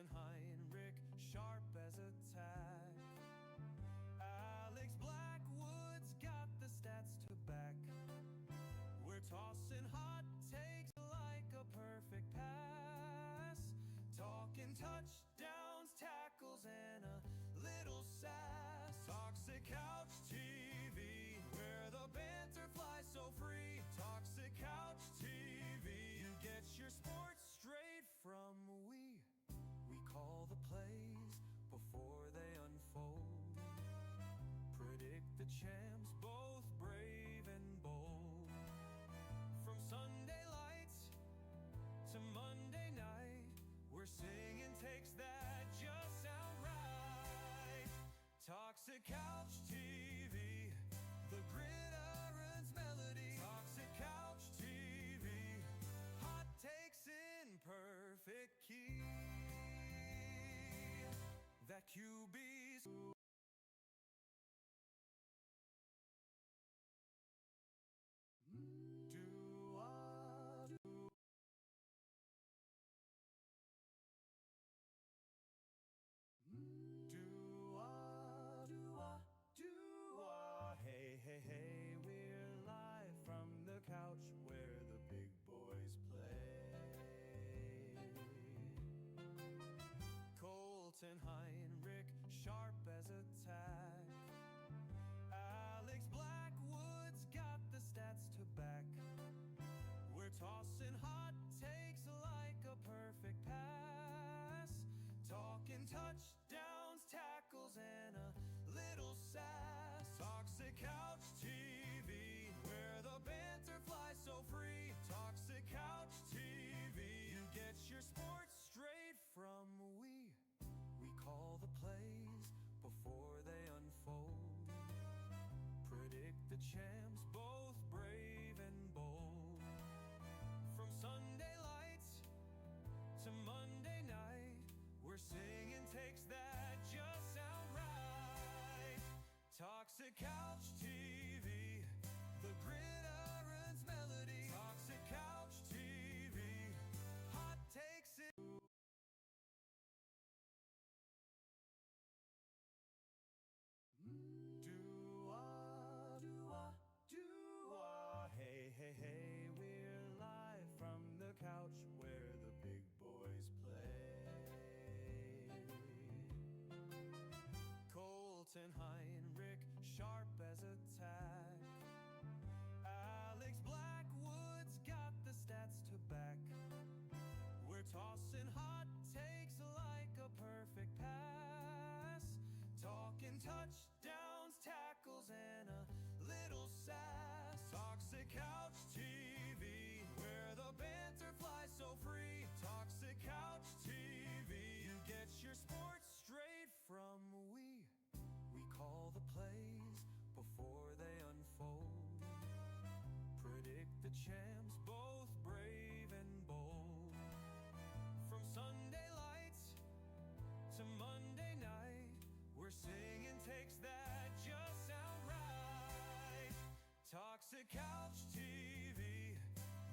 Colton Heinrich, sharp as a tack. Alex Blackwood's got the stats to back. We're tossing hot takes like a perfect pass. Talking touchdowns, tackles, and a little sass. Toxic Couch TV, where the banter flies so free. Toxic Couch TV, you get your sports straight from we. We call the plays before they unfold. Predict the champs, both brave and bold. From Sunday lights to Monday night, we're singing takes that just sound right. Toxic Couch TV, the gridiron's melody. Toxic Couch TV, hot takes in perfect key. That QB's Hey, hey, hey, we're live from the couch where the big boys play. Colton Heinrich, sharp as a tack. Alex Blackwood's got the stats to back. We're tossing hot takes like a perfect pass. Talking touchdowns, tackles, and a little sass. Toxic Couch TV, where the banter flies so free. Toxic Couch TV, you get your sports straight from we. We call the plays before they unfold. Predict the champs, both brave and bold. From Sunday lights to Monday night, we're singing takes that just sound right. Toxic Couch TV, the gridiron's melody. Toxic Couch TV, hot takes in. Hey, hey, hey, we're live from the couch where the big boys play. Colton Heinrich, sharp as a tack. Alex Blackwood's got the stats to back. We're tossing hot takes like a perfect pass. Talking touchdowns, tackles, and a little sass. Toxic Couch TV, where the banter flies so free. Toxic Couch TV, you get your sports straight from we. We call the plays before they unfold. Predict the champs, both brave and bold. From Sunday lights to Monday night, we're singing takes that just sound right. Toxic Couch TV,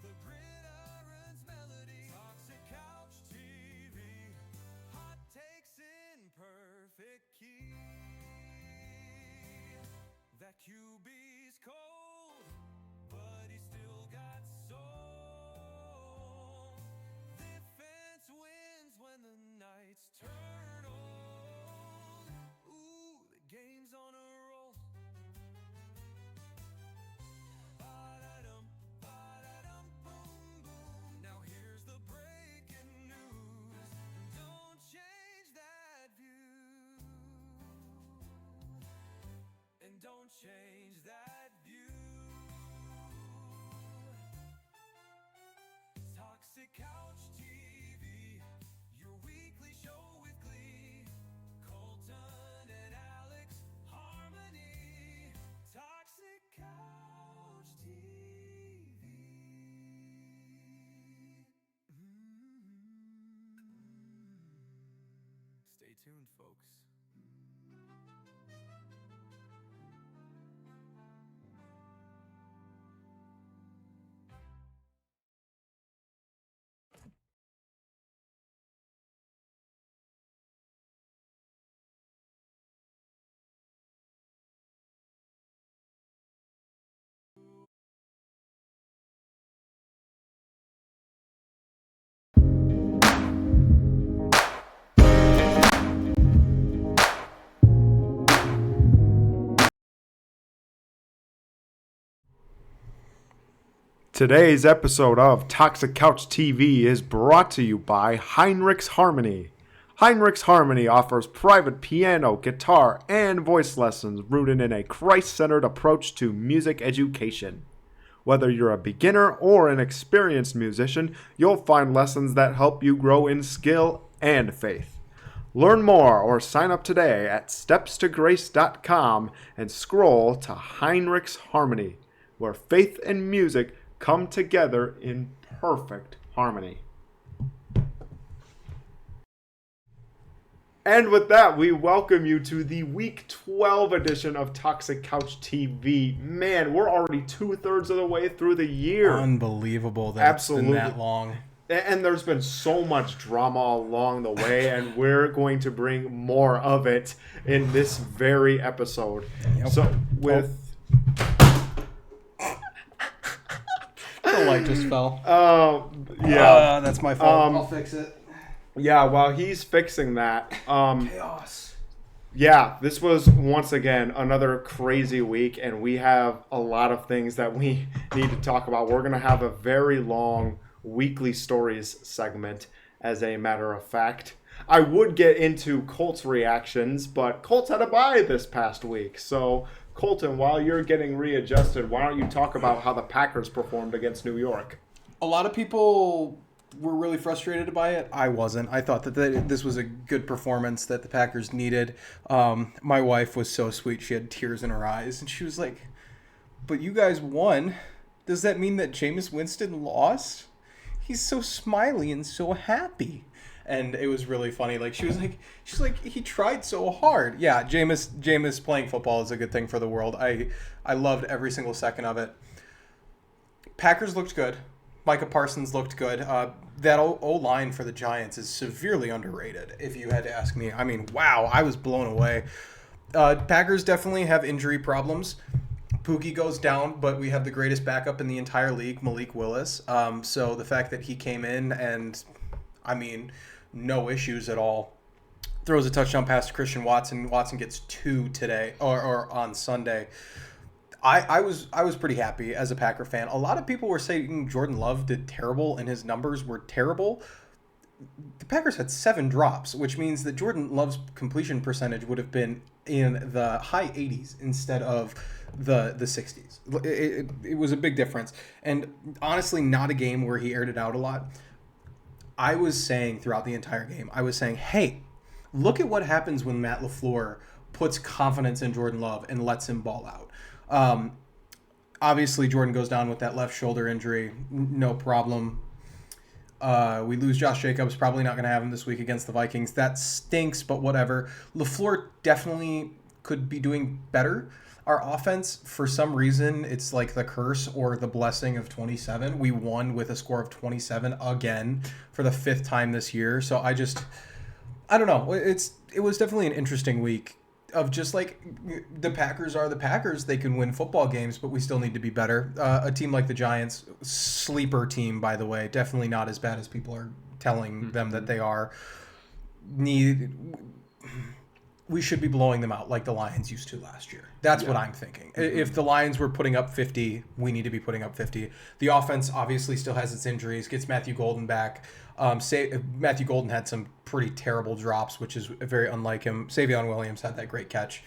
the gridiron's melody. Toxic Couch TV, hot takes in perfect key. That QB's cold, but he still got soul. Defense wins when the nights turn old. Ooh, the game's on a roll. Ba-da-dum, ba-da-dum, boom, boom. Now here's the breaking news. Don't change that view. And don't change that view. Toxic Couch TV, your weekly show with glee. Colton and Alex, harmony. Toxic Couch TV. Stay tuned, folks. Today's episode of Toxic Couch TV is brought to you by Heinrichs Harmony. Heinrichs Harmony offers private piano, guitar, and voice lessons rooted in a Christ-centered approach to music education. Whether you're a beginner or an experienced musician, you'll find lessons that help you grow in skill and faith. Learn more or sign up today at stepstograce.com and scroll to Heinrichs Harmony, where faith and music come together in perfect harmony. And with that, we welcome you to the Week 12 edition of Toxic Couch TV. Man, we're already 2/3 of the way through the year. Unbelievable that it's been that long. And there's been so much drama along the way, and we're going to bring more of it in this very episode. Yep. So, with... The light just fell. Yeah. That's my fault. I'll fix it. Yeah, while he's fixing that, Chaos. yeah, this was once again another crazy week, and we have a lot of things that we need to talk about. We're going to have a very long weekly stories segment, as a matter of fact. I would get into Colts reactions, but Colts had a bye this past week. So, Colton, while you're getting readjusted, why don't you talk about how the Packers performed against New York? A lot of people were really frustrated by it. I wasn't. I thought that this was a good performance that the Packers needed. My wife was so sweet. She had tears in her eyes, and she was like, but you guys won. Does that mean that Jameis Winston lost? He's so smiley and so happy. And it was really funny. Like she's like, he tried so hard. Yeah, Jameis playing football is a good thing for the world. I loved every single second of it. Packers looked good. Micah Parsons looked good. That O-line for the Giants is severely underrated, if you had to ask me. I mean, wow, I was blown away. Packers definitely have injury problems. Pookie goes down, but we have the greatest backup in the entire league, Malik Willis. So the fact that he came in and, I mean, no issues at all. Throws a touchdown pass to Christian Watson. Watson gets 2 today or on Sunday. I was pretty happy as a Packer fan. A lot of people were saying Jordan Love did terrible and his numbers were terrible. The Packers had 7 drops, which means that Jordan Love's completion percentage would have been in the high 80s instead of the 60s. It was a big difference. And honestly, not a game where he aired it out a lot. I was saying throughout the entire game, hey, look at what happens when Matt LaFleur puts confidence in Jordan Love and lets him ball out. Obviously, Jordan goes down with that left shoulder injury. No problem. We lose Josh Jacobs. Probably not going to have him this week against the Vikings. That stinks, but whatever. LaFleur definitely could be doing better. Our offense, for some reason, it's like the curse or the blessing of 27. We won with a score of 27 again for the 5th time this year. So I don't know. It was definitely an interesting week of just like the Packers are the Packers. They can win football games, but we still need to be better. A team like the Giants, sleeper team, by the way, definitely not as bad as people are telling them that they are. We should be blowing them out like the Lions used to last year. That's what I'm thinking. Mm-hmm. If the Lions were putting up 50, we need to be putting up 50. The offense obviously still has its injuries, gets Matthew Golden back. Matthew Golden had some pretty terrible drops, which is very unlike him. Savion Williams had that great catch.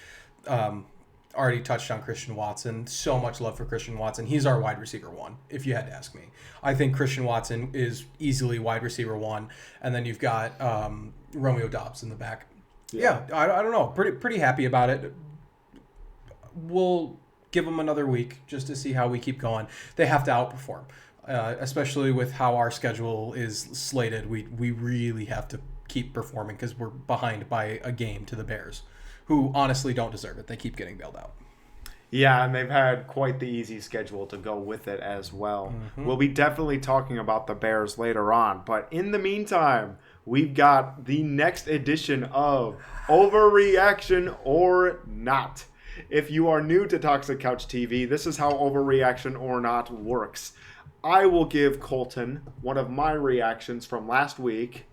Already touched on Christian Watson. So much love for Christian Watson. He's our wide receiver 1, if you had to ask me. I think Christian Watson is easily wide receiver 1. And then you've got Romeo Doubs in the back. Yeah, I don't know. Pretty happy about it. We'll give them another week just to see how we keep going. They have to outperform, especially with how our schedule is slated. We really have to keep performing because we're behind by a game to the Bears, who honestly don't deserve it. They keep getting bailed out. Yeah, and they've had quite the easy schedule to go with it as well. Mm-hmm. We'll be definitely talking about the Bears later on, but in the meantime, we've got the next edition of Overreaction or Not. If you are new to Toxic Couch TV, this is how Overreaction or Not works. I will give Colton one of my reactions from last week,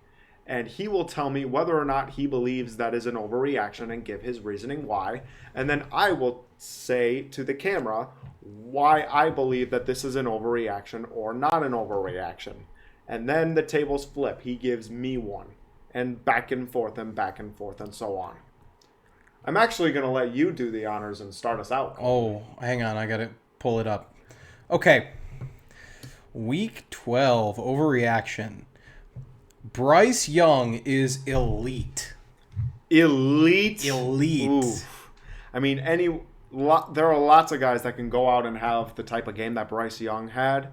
and he will tell me whether or not he believes that is an overreaction and give his reasoning why. And then I will say to the camera why I believe that this is an overreaction or not an overreaction. And then the tables flip. He gives me one. And back and forth and so on. I'm actually going to let you do the honors and start us out. Oh, hang on. I got to pull it up. Okay. Week 12, overreaction. Bryce Young is elite. Elite? Elite. Oof. I mean, there are lots of guys that can go out and have the type of game that Bryce Young had.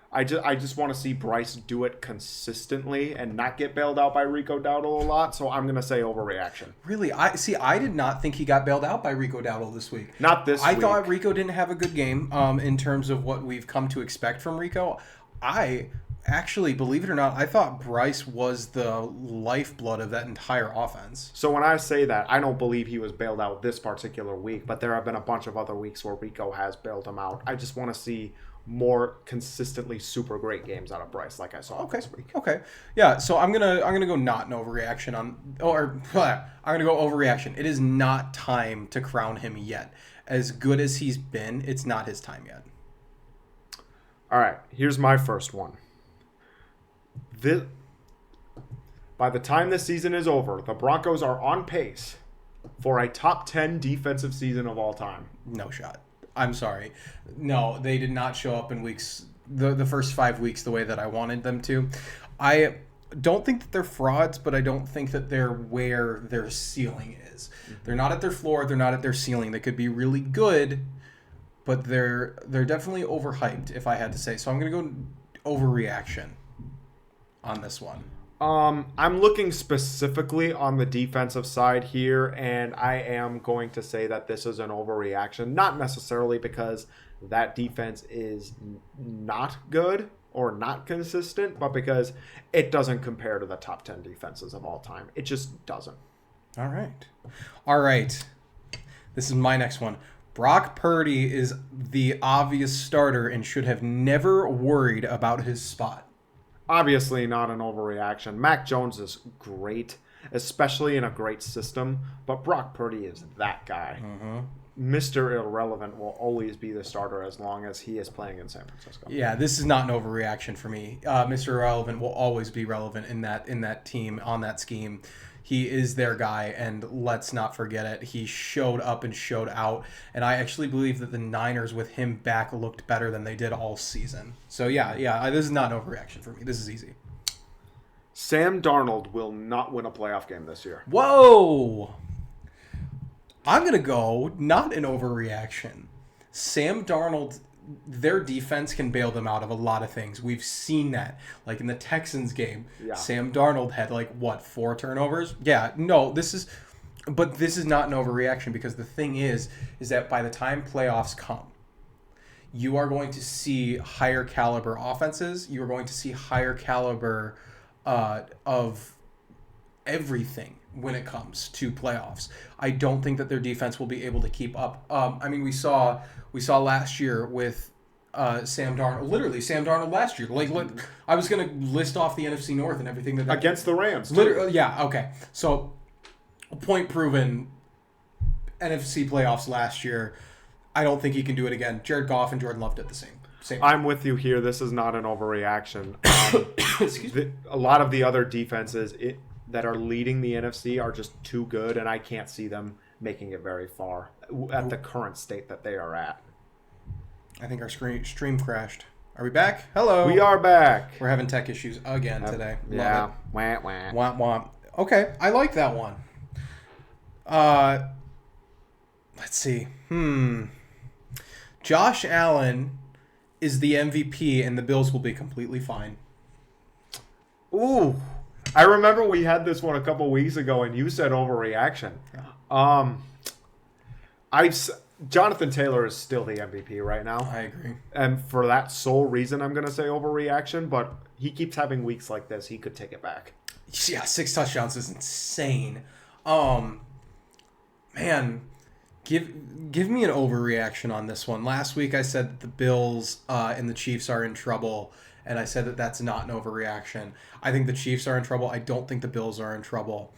I just want to see Bryce do it consistently and not get bailed out by Rico Dowdle a lot. So I'm going to say overreaction. Really? I did not think he got bailed out by Rico Dowdle this week. Not this week. I thought Rico didn't have a good game in terms of what we've come to expect from Rico. I actually, believe it or not, I thought Bryce was the lifeblood of that entire offense. So when I say that, I don't believe he was bailed out this particular week, but there have been a bunch of other weeks where Rico has bailed him out. I just want to see more consistently super great games out of Bryce, like I saw this week. Okay. Yeah. So I'm gonna go not an overreaction I'm gonna go overreaction. It is not time to crown him yet. As good as he's been, it's not his time yet. All right. Here's my first one. By the time this season is over, the Broncos are on pace for a top 10 defensive season of all time. No shot. I'm sorry. No, they did not show up in the first 5 weeks the way that I wanted them to. I don't think that they're frauds, but I don't think that they're where their ceiling is. Mm-hmm. They're not at their floor. They're not at their ceiling. They could be really good, but they're definitely overhyped, if I had to say. So I'm going to go overreaction on this one. I'm looking specifically on the defensive side here, and I am going to say that this is an overreaction. Not necessarily because that defense is not good or not consistent, but because it doesn't compare to the top 10 defenses of all time. It just doesn't. All right. This is my next one. Brock Purdy is the obvious starter and should have never worried about his spot. Obviously not an overreaction. Mac Jones is great, especially in a great system, but Brock Purdy is that guy. Mm-hmm. Mr. Irrelevant will always be the starter as long as he is playing in San Francisco. Yeah, this is not an overreaction for me. Mr. Irrelevant will always be relevant in that team, on that scheme. He is their guy, and let's not forget it. He showed up and showed out, and I actually believe that the Niners with him back looked better than they did all season. So yeah, this is not an overreaction for me. This is easy. Sam Darnold will not win a playoff game this year. Whoa! I'm going to go not an overreaction. Sam Darnold, their defense can bail them out of a lot of things. We've seen that. Like in the Texans game, Sam Darnold had 4 turnovers? Yeah, no, this is not an overreaction, because the thing is that by the time playoffs come, you are going to see higher caliber offenses. You are going to see higher caliber of everything when it comes to playoffs. I don't think that their defense will be able to keep up. We saw last year with Sam Darnold. Literally, Sam Darnold last year. I was going to list off the NFC North and everything that against the Rams. Literally, yeah. Okay. So, point proven. NFC playoffs last year. I don't think he can do it again. Jared Goff and Jordan Love did the same. I'm with you here. This is not an overreaction. Excuse me. A lot of the other defenses that are leading the NFC are just too good, and I can't see them making it very far at the current state that they are at. I think our stream crashed. Are we back? Hello. We are back. We're having tech issues again today. Yeah. Wah, wah. Womp womp. Okay, I like that one. Let's see. Josh Allen is the MVP, and the Bills will be completely fine. Ooh. I remember we had this one a couple weeks ago, and you said overreaction. Jonathan Taylor is still the MVP right now. I agree. And for that sole reason, I'm going to say overreaction, but he keeps having weeks like this. He could take it back. Yeah, 6 touchdowns is insane. Man, give me an overreaction on this one. Last week I said that the Bills and the Chiefs are in trouble, and I said that that's not an overreaction. I think the Chiefs are in trouble. I don't think the Bills are in trouble.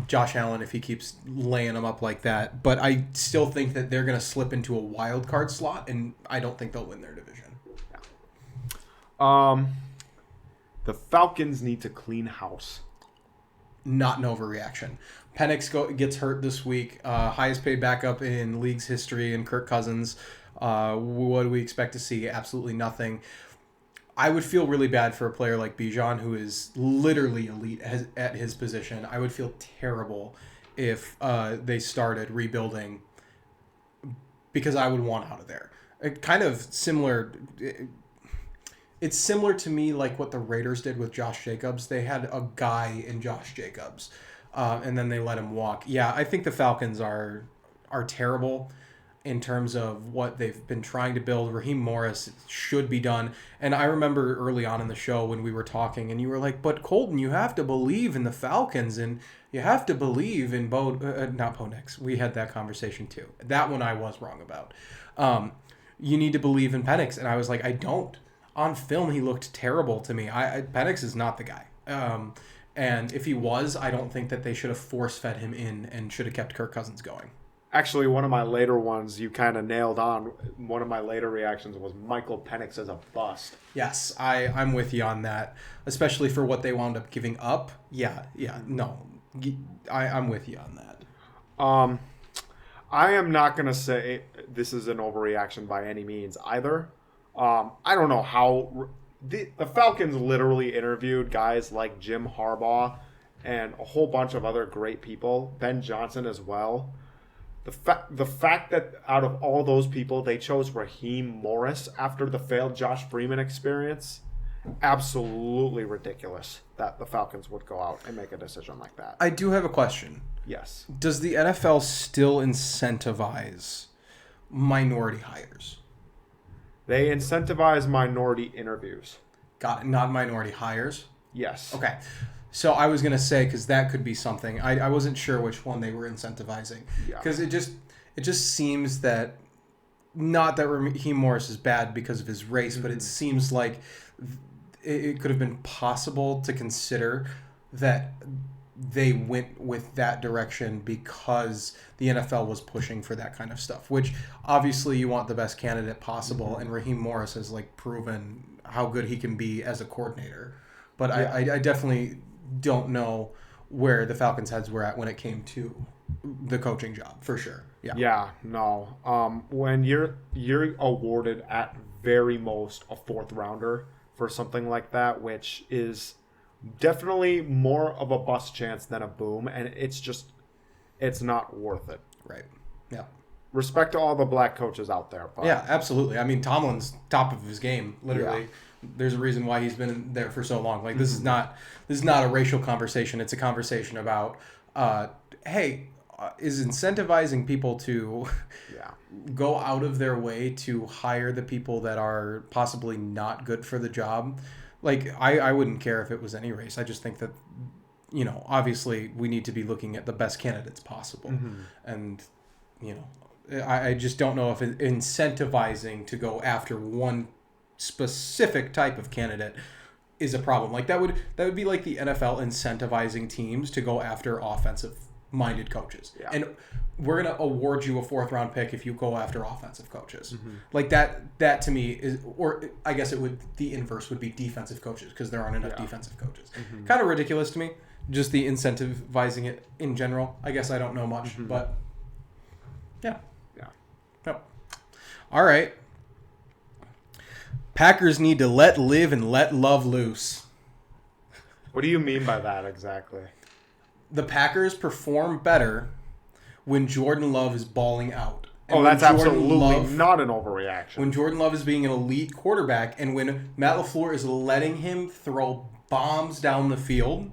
Josh Allen if he keeps laying them up like that. But I still think that they're going to slip into a wild card slot, and I don't think they'll win their division. The Falcons need to clean house. Not an overreaction. Penix gets hurt this week. Highest paid backup in league's history, and Kirk Cousins. What do we expect to see? Absolutely nothing. I would feel really bad for a player like Bijan, who is literally elite at his position. I would feel terrible if they started rebuilding, because I would want out of there. Kind of similar. It's similar to me like what the Raiders did with Josh Jacobs. They had a guy in Josh Jacobs, and then they let him walk. Yeah, I think the Falcons are terrible in terms of what they've been trying to build. Raheem Morris should be done. And I remember early on in the show when we were talking, and you were like, but Colton, you have to believe in the Falcons, and you have to believe in not Bo Nix. We had that conversation too. That one I was wrong about. You need to believe in Penix. And I was like, I don't. On film, he looked terrible to me. Penix is not the guy. And if he was, I don't think that they should have force-fed him in and should have kept Kirk Cousins going. Actually, one of my later ones you kind of nailed on. One of my later reactions was Michael Penix as a bust. Yes, I'm with you on that, especially for what they wound up giving up. No, I'm with you on that. I am not going to say this is an overreaction by any means either. I don't know how the Falcons literally interviewed guys like Jim Harbaugh and a whole bunch of other great people, Ben Johnson as well. The fact that out of all those people they chose Raheem Morris after the failed Josh Freeman experience, absolutely ridiculous that the Falcons would go out and make a decision like that. I do have a question. Yes. Does the NFL still incentivize minority hires? They incentivize minority interviews. Got it. Not minority hires? Yes. Okay. So I was going to say, because that could be something. I wasn't sure which one they were incentivizing. Because it just seems that, not that Raheem Morris is bad because of his race, but it seems like it could have been possible to consider that they went with that direction because the NFL was pushing for that kind of stuff, which obviously you want the best candidate possible, and Raheem Morris has proven how good he can be as a coordinator. But I definitely don't know where the Falcons' heads were at when it came to the coaching job, for sure. Yeah, no. When you're awarded at very most a fourth rounder for something like that, which is definitely more of a bust chance than a boom, and it's not worth it. Right. Yeah. Respect to all the black coaches out there. But yeah, absolutely. I mean, Tomlin's top of his game, literally. Yeah. There's a reason why he's been there for so long. This is not a racial conversation. It's a conversation about, is incentivizing people to go out of their way to hire the people that are possibly not good for the job. I wouldn't care if it was any race. I just think that, obviously we need to be looking at the best candidates possible. And, I just don't know if incentivizing to go after one specific type of candidate is a problem. That would be like the NFL incentivizing teams to go after offensive-minded coaches. Yeah. And we're going to award you a fourth-round pick if you go after offensive coaches. That to me is, or I guess the inverse would be defensive coaches, because there aren't enough defensive coaches. Kind of ridiculous to me, just the incentivizing it in general. I guess I don't know much, but yeah. No. All right. Packers need to let live and let love loose. What do you mean by that exactly? The Packers perform better when Jordan Love is balling out. And that's absolutely not an overreaction. When Jordan Love is being an elite quarterback, and when Matt LaFleur is letting him throw bombs down the field,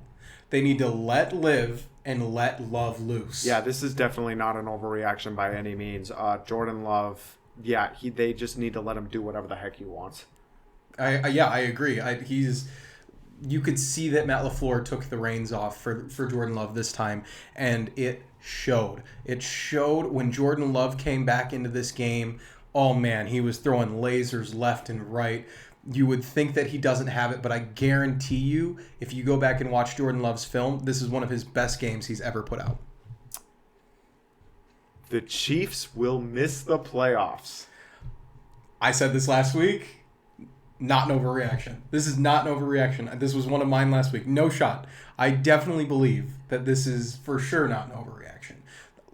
they need to let live and let love loose. Yeah, this is definitely not an overreaction by any means. Jordan Love, they just need to let him do whatever the heck he wants. I agree. You could see that Matt LaFleur took the reins off for Jordan Love this time, and it showed. It showed when Jordan Love came back into this game. Oh man, he was throwing lasers left and right. You would think that he doesn't have it, but I guarantee you, if you go back and watch Jordan Love's film, this is one of his best games he's ever put out. The Chiefs will miss the playoffs. I said this last week. Not an overreaction. This is not an overreaction. This was one of mine last week. No shot. I definitely believe that this is for sure not an overreaction.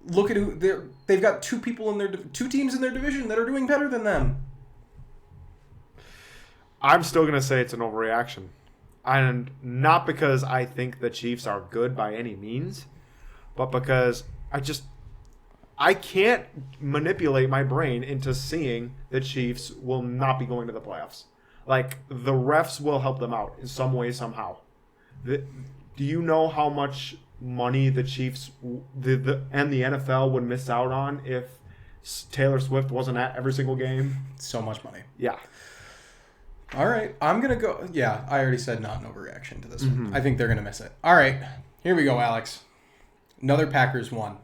Look at who they've got two teams in their division that are doing better than them. I'm still going to say it's an overreaction. And not because I think the Chiefs are good by any means, but because I can't manipulate my brain into seeing the Chiefs will not be going to the playoffs. Like, the refs will help them out in some way, somehow. Do you know how much money the Chiefs and the NFL would miss out on if Taylor Swift wasn't at every single game? So much money. Yeah. All right, I'm going to go. Yeah, I already said not an overreaction to this one. I think they're going to miss it. All right, here we go, Alex. Another Packers one.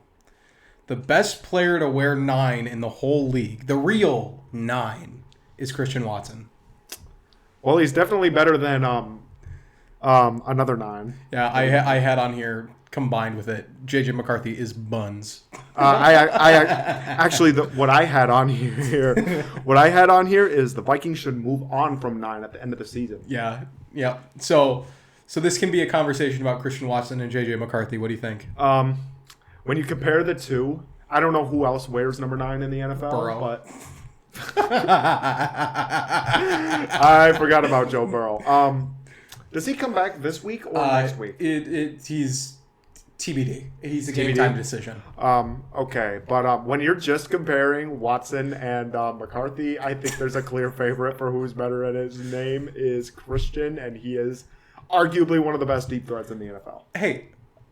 The best player to wear 9 in the whole league, the real 9, is Christian Watson. Well, he's definitely better than another 9. Yeah, I had on here combined with it. J.J. McCarthy is buns. I actually what I had on here is the Vikings should move on from 9 at the end of the season. Yeah. So this can be a conversation about Christian Watson and J.J. McCarthy. What do you think? When you compare the two, I don't know who else wears number 9 in the NFL, Burrow. but I forgot about Joe Burrow. Does he come back this week or next week? He's TBD. He's a TBD? game time decision. Okay, but when you're just comparing Watson and McCarthy, I think there's a clear favorite for who's better. And his name is Christian, and he is arguably one of the best deep threats in the NFL. Hey,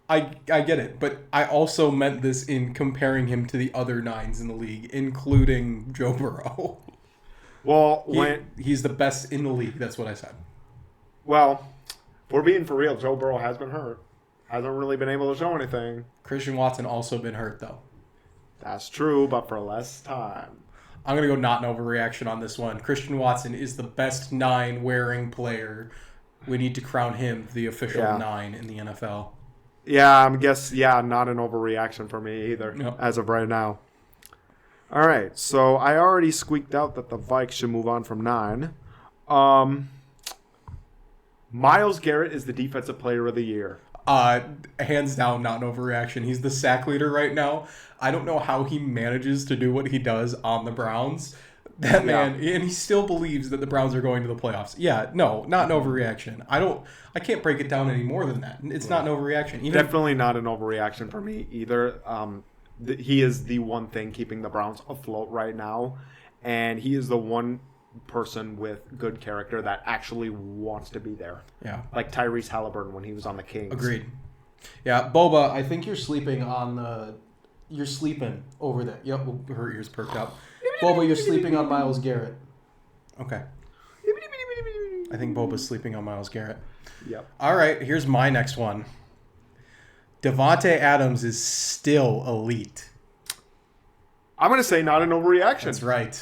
I get it, but I also meant this in comparing him to the other 9s in the league, including Joe Burrow. Well, he's the best in the league. That's what I said. Well, if we're being for real, Joe Burrow has been hurt. Hasn't really been able to show anything. Christian Watson also been hurt, though. That's true, but for less time. I'm going to go not an overreaction on this one. Christian Watson is the best 9 wearing player. We need to crown him the official 9 in the NFL. Yeah, not an overreaction for me either, as of right now. All right, so I already squeaked out that the Vikes should move on from 9. Myles Garrett is the defensive player of the year. Hands down, not an overreaction. He's the sack leader right now. I don't know how he manages to do what he does on the Browns. That man, and he still believes that the Browns are going to the playoffs. Yeah, no, not an overreaction. I can't break it down any more than that. It's not an overreaction. Definitely not an overreaction for me either. He is the one thing keeping the Browns afloat right now, and he is the one person with good character that actually wants to be there. Yeah. Like Tyrese Halliburton when he was on the Kings. Agreed. Yeah, Boba, I think you're sleeping on the... You're sleeping over there. Yep, her ears perked up. Boba, you're sleeping on Myles Garrett. Okay. I think Boba's sleeping on Myles Garrett. Yep. All right, here's my next one. Devontae Adams is still elite. I'm going to say not an overreaction. That's right.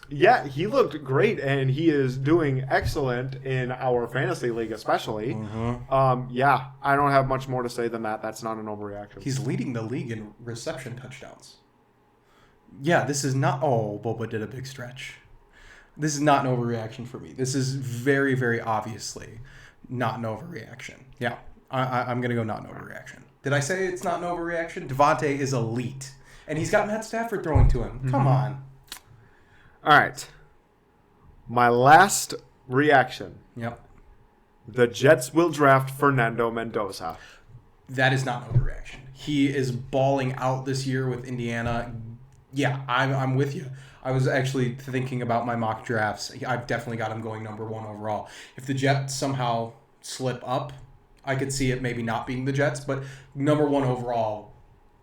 Yeah, he looked great, and he is doing excellent in our fantasy league especially. Mm-hmm. Yeah, I don't have much more to say than that. That's not an overreaction. He's leading the league in reception touchdowns. Yeah, this is not... Oh, Boba did a big stretch. This is not an overreaction for me. This is very, very obviously not an overreaction. Yeah, I'm going to go not an overreaction. Did I say it's not an overreaction? Devontae is elite. And he's got Matt Stafford throwing to him. Come on. All right. My last reaction. Yep. The Jets will draft Fernando Mendoza. That is not an overreaction. He is balling out this year with Indiana. Yeah, I'm with you. I was actually thinking about my mock drafts. I've definitely got him going number 1 overall. If the Jets somehow slip up, I could see it maybe not being the Jets, but number 1 overall,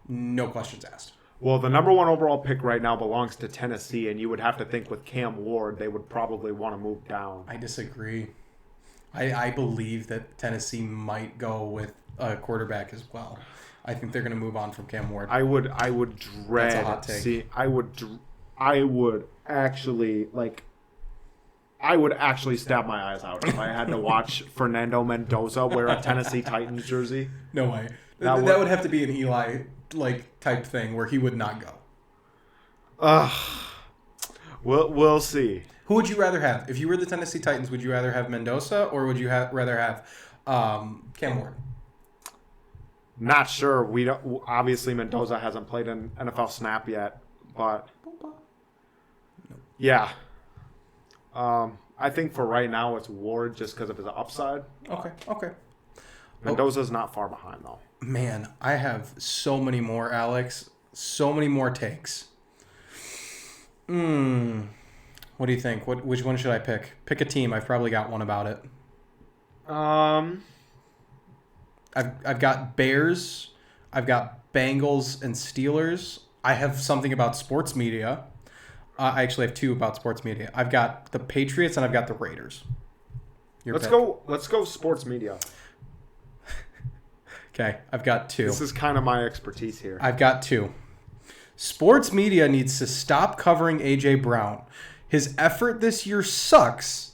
no questions asked. Well, the number 1 overall pick right now belongs to Tennessee, and you would have to think with Cam Ward, they would probably want to move down. I disagree. I believe that Tennessee might go with a quarterback as well. I think they're going to move on from Cam Ward. I would dread. That's a hot take. See, I would actually like. I would actually stab my eyes out if I had to watch Fernando Mendoza wear a Tennessee Titans jersey. No way. That That would- would have to be an Eli type thing where he would not go. We'll see. Who would you rather have? If you were the Tennessee Titans, would you rather have Mendoza or would you rather have Cam Ward? Not sure. We don't. Obviously, Mendoza hasn't played an NFL snap yet, but yeah. I think for right now it's Ward just because of his upside. Okay. Mendoza's not far behind though. Man, I have so many more, Alex. So many more takes. What do you think? Which one should I pick? Pick a team. I've probably got one about it. I've got Bears. I've got Bengals and Steelers. I have something about sports media. I actually have two about sports media. I've got the Patriots and I've got the Raiders. Let's go sports media. Okay, I've got two. This is kind of my expertise here. I've got two. Sports media needs to stop covering A.J. Brown. His effort this year sucks,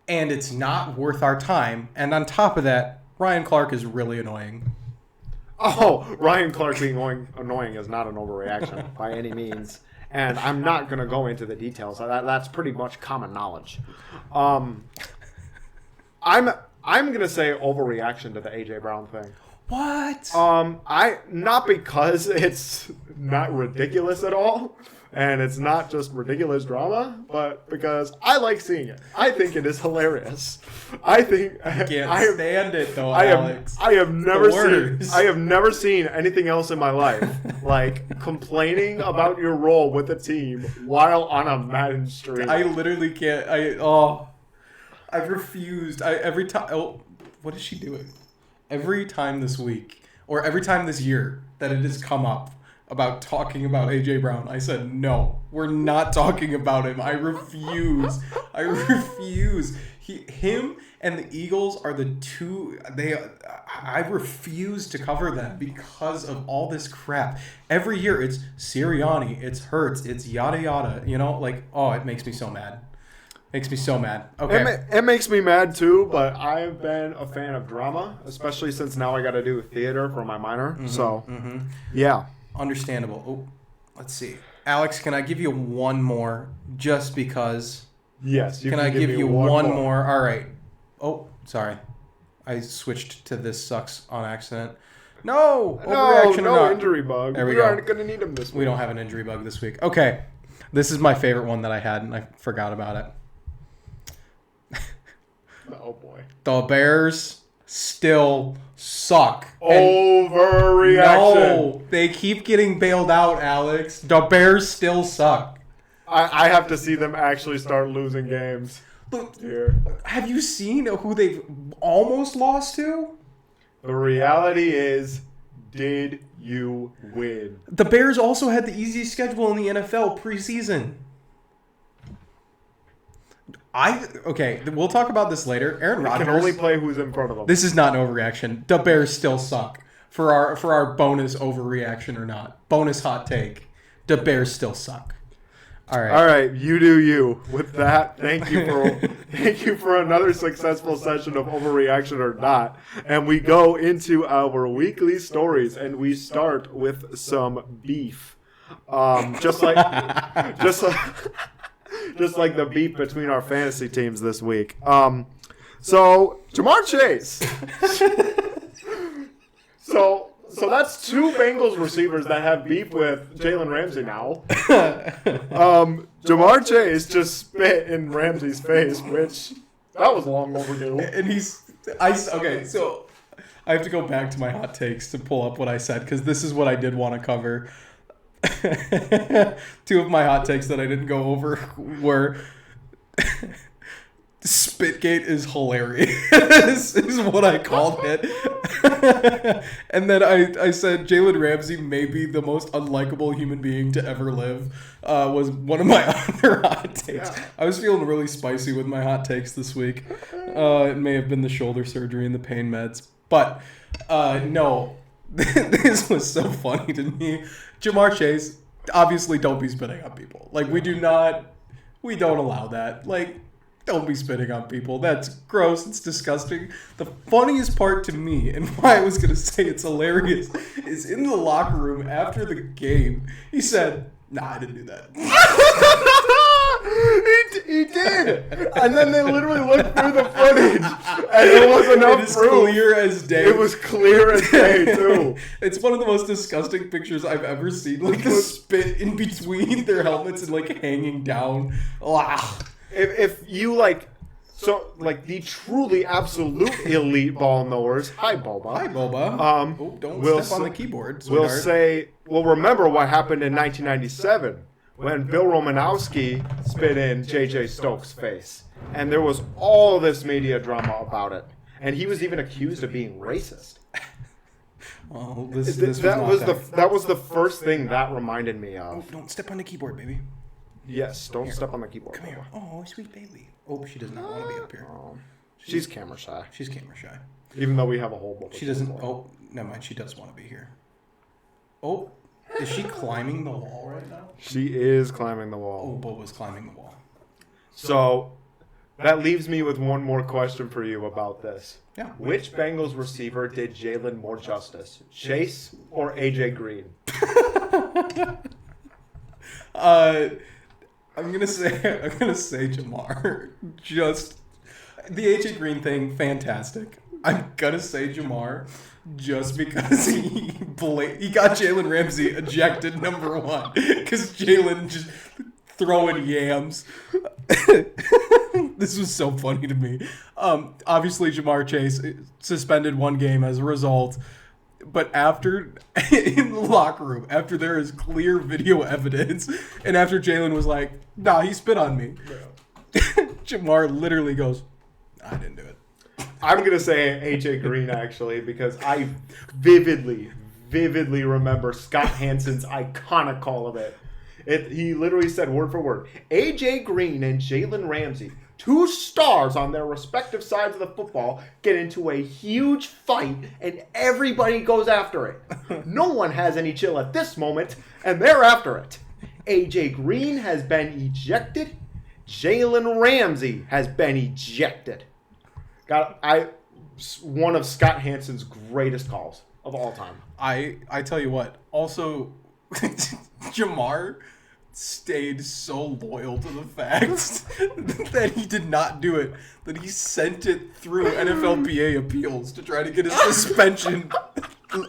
and it's not worth our time. And on top of that, Ryan Clark is really annoying. Oh, Ryan Clark being annoying is not an overreaction by any means. And I'm not going to go into the details. That's pretty much common knowledge. I'm going to say overreaction to the A.J. Brown thing. What? Not because it's not ridiculous at all, and it's not just ridiculous drama, but because I like seeing it. I think it is hilarious. I Can't stand it though, Alex. I have never worst. seen. I have never seen anything else in my life like complaining about your role with the team while on a Madden stream. I literally can't. I've refused. Every time. Oh, what is she doing? Every time this week or every time this year that it has come up about talking about AJ Brown, I said no. We're not talking about him. I refuse. I refuse. Him and the Eagles are the two. I refuse to cover them because of all this crap. Every year it's Sirianni, it's Hurts, it's yada yada. You know, it makes me so mad. Makes me so mad. Okay. It makes me mad too, but I've been a fan of drama, especially since now I got to do theater for my minor. Yeah. Understandable. Oh, let's see. Alex, can I give you one more just because? Yes. Can I give you one more? All right. Oh, sorry. I switched to this sucks on accident. No. Overreaction or no not. injury bug. There we We go. aren't going to need him this week. We don't have an injury bug this week. Okay. This is my favorite one that I had, and I forgot about it. Oh, boy. The Bears still suck. Overreaction. No, they keep getting bailed out, Alex. The Bears still suck. I have to see them actually start losing games. Look, Here. have you seen who they've almost lost to? The reality is, did you win? The Bears also had the easiest schedule in the NFL preseason. Okay, we'll talk about this later. Aaron We Rodgers. can only play who's in front of them. This is not an overreaction. The Bears still suck. For our bonus overreaction or not, bonus hot take. The Bears still suck. All right. All right, you do you. With that, thank you for another successful session of overreaction or not. And we go into our weekly stories, and we start with some beef. Just like the beef between our fantasy teams this week. So Jamar Chase. So that's two Bengals receivers that have beef with Jalen Ramsey now. Jamar Chase just spit in Ramsey's face, which that was long overdue. And okay, so I have to go back to my hot takes to pull up what I said because this is what I did want to cover. Two of my hot takes that I didn't go over were Spitgate is hilarious is what I called it. And then I said Jalen Ramsey may be the most unlikable human being to ever live was one of my other hot takes. Yeah. I was feeling really spicy with my hot takes this week. It may have been the shoulder surgery and the pain meds. But no, this was so funny to me. Jamar Chase, obviously don't be spitting on people. Like we don't allow that. Like Don't be spitting on people. That's gross. It's disgusting. The funniest part to me, and why I was going to say it's hilarious, is in the locker room after the game, he said, "Nah, I didn't do that." He did. And then they literally looked through the footage, and there was enough It is proof. clear as day. It was clear as day, too. It's one of the most disgusting pictures I've ever seen. Like the spit in between their helmets and like hanging down. Wow. If you the truly absolute elite ball knowers, hi Boba. Hi, Boba. Don't we'll step on say- the keyboard. We'll sweetheart. remember what happened in 1997 when Bill Romanowski spit in J.J. Stokes' face. And there was all this media drama about it. And he was even accused of being racist. Well, this that was was not that was the first thing that reminded me of. Don't step on the keyboard, baby. Yes, don't step on the keyboard. Come here. Oh, sweet baby. Oh, she does not want to be up here. She's camera shy. She's camera shy. Even though we have a whole book. She doesn't. Oh, never mind. She does want to be here. Oh, is she climbing the wall right now? She is climbing the Oh, wall. Boba's climbing the wall. So that leaves me with one more question for you about this. Yeah. Which Bengals receiver did Jalen more justice? Chase or AJ Green? I'm gonna say Jamar. Just the AJ Green thing, fantastic. I'm gonna say Jamar, just because he got Jalen Ramsey ejected number one because Jalen just throwing yams. This was so funny to me. Obviously Jamar Chase suspended one game as a result. But after, in the locker room, after there is clear video evidence, and after Jalen was like, "Nah, he spit on me," Jamar literally goes, "I didn't do it." I'm going to say AJ Green, actually, because I vividly remember Scott Hansen's iconic call of it. He literally said word for word, AJ Green and Jalen Ramsey, two stars on their respective sides of the football, get into a huge fight and everybody goes after it. No one has any chill at this moment, and they're after it. AJ Green has been ejected. Jalen Ramsey has been ejected. One of Scott Hansen's greatest calls of all time. I tell you what. Also, Jamar stayed so loyal to the fact that he did not do it, that he sent it through NFLPA appeals to try to get his suspension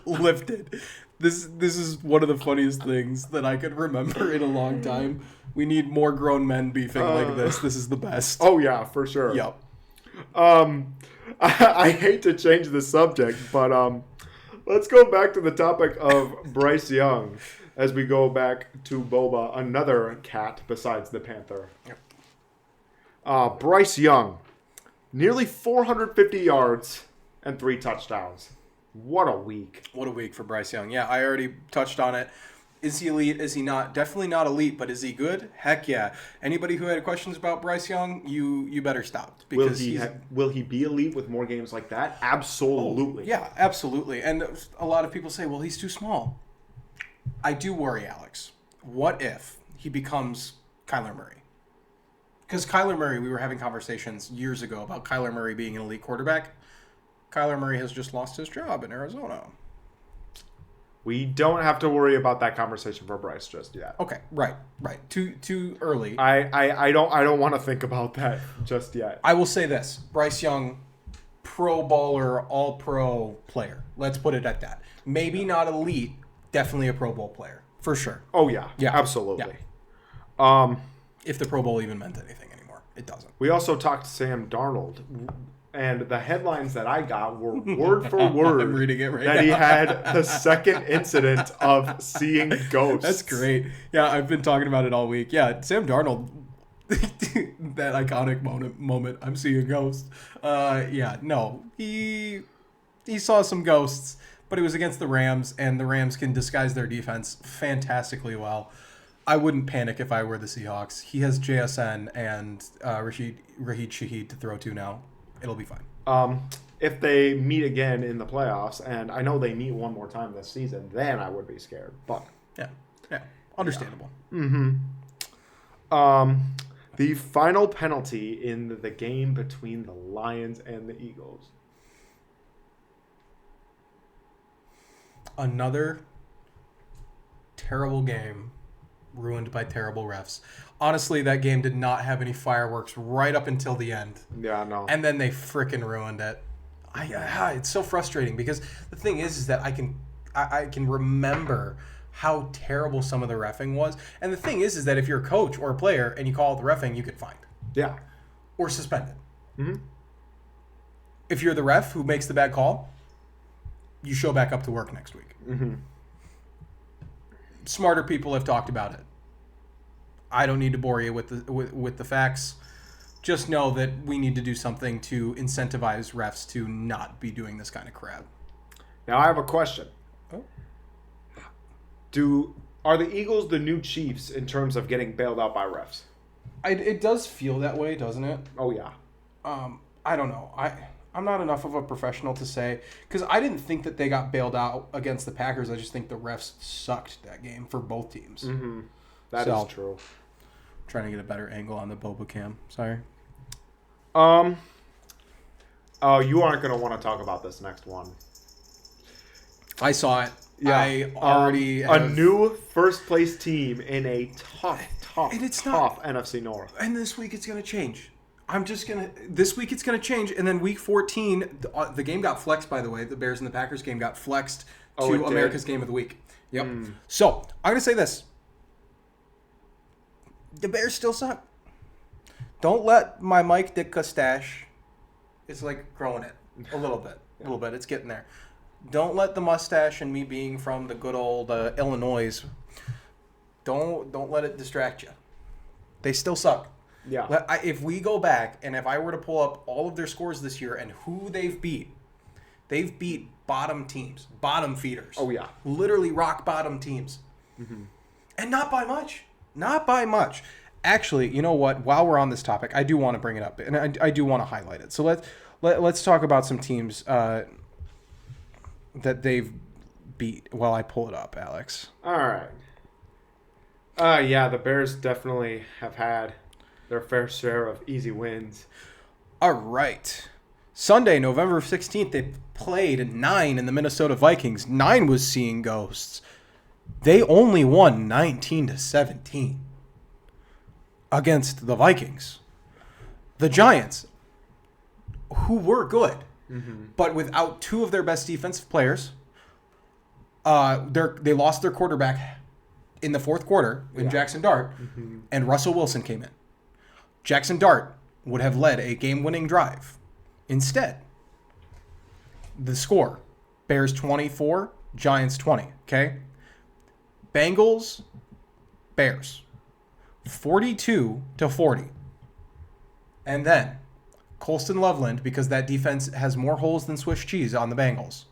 lifted. This is one of the funniest things that I could remember in a long time. We need more grown men beefing like this. This is the best. Oh yeah, for sure. Yep. I hate to change the subject, but let's go back to the topic of Bryce Young as we go back to Boba, another cat besides the Panther. Yep. Bryce Young, nearly 450 yards and 3 touchdowns. What a week. What a week for Bryce Young. Yeah, I already touched on it. Is he elite? Is he not? Definitely not elite, but is he good? Heck yeah. Anybody who had questions about Bryce Young, you better stop. Will he be elite with more games like that? Absolutely. Yeah, absolutely. And a lot of people say, well, he's too small. I do worry, Alex. What if he becomes Kyler Murray? Because Kyler Murray, we were having conversations years ago about Kyler Murray being an elite quarterback. Kyler Murray has just lost his job in Arizona. We don't have to worry about that conversation for Bryce just yet. Okay, right. Too early. I don't want to think about that just yet. I will say this. Bryce Young, pro baller, all-pro player. Let's put it at that. Maybe not elite, definitely a Pro Bowl player. For sure. Oh, yeah. Yeah. Absolutely. If the Pro Bowl even meant anything anymore. It doesn't. We also talked to Sam Darnold, and the headlines that I got were word for word I'm reading it right that now. he had the second incident of seeing ghosts. That's great. Yeah, I've been talking about it all week. Yeah, Sam Darnold, that iconic moment, I'm seeing ghosts. He saw some ghosts, but it was against the Rams, and the Rams can disguise their defense fantastically well. I wouldn't panic if I were the Seahawks. He has JSN and Rashid Shaheed to throw to now. It'll be fine. If they meet again in the playoffs, and I know they meet one more time this season, then I would be scared. But Yeah, understandable. now The final penalty in the game between the Lions and the Eagles. Another terrible game ruined by terrible refs. Honestly, that game did not have any fireworks right up until the end. Yeah, no. And then they frickin' ruined it. It's so frustrating because the thing is that I can remember how terrible some of the reffing was. And the thing is that if you're a coach or a player and you call out the reffing, you get fined. Yeah. Or suspended. Mm-hmm. If you're the ref who makes the bad call, you show back up to work next week. Mm-hmm. Smarter people have talked about it. I don't need to bore you with the facts. Just know that we need to do something to incentivize refs to not be doing this kind of crap. Now I have a question. Oh. Are the Eagles the new Chiefs in terms of getting bailed out by refs? It does feel that way, doesn't it? Oh yeah. I don't know. I'm not enough of a professional to say, because I didn't think that they got bailed out against the Packers. I just think the refs sucked that game for both teams. Mm-hmm. That is true. Trying to get a better angle on the Boba cam. Sorry. Oh, you aren't going to want to talk about this next one. I saw it. Yeah. I already a new first place team in a tough not- NFC North. And this week it's going to change. This week it's going to change. And then week 14, the game got flexed, by the way. The Bears and the Packers game got flexed to America's Game of the Week. Yep. So, I'm going to say this. The Bears still suck. Don't let my Mike Ditka stash, it's like growing it a little bit. A little bit. It's getting there. Don't let the mustache and me being from the good old Illinois, don't let it distract you. They still suck. Yeah. If we go back and if I were to pull up all of their scores this year and who they've beat bottom teams, bottom feeders. Oh, yeah. Literally rock bottom teams. Mm-hmm. And not by much. Not by much. Actually, you know what? While we're on this topic, I do want to bring it up, and I do want to highlight it. So let's talk about some teams that they've beat while I pull it up, Alex. All right. Yeah, the Bears definitely have had their fair share of easy wins. All right. Sunday, November 16th, they played 9 in the Minnesota Vikings. 9 was seeing ghosts. They only won 19-17 against the Vikings. The Giants, who were good, but without 2 of their best defensive players, they lost their quarterback in the fourth quarter when Jackson Dart, and Russell Wilson came in. Jackson Dart would have led a game-winning drive. Instead, the score, Bears 24, Giants 20, okay? Bengals, Bears, 42-40. And then, Colston Loveland, because that defense has more holes than Swiss cheese on the Bengals,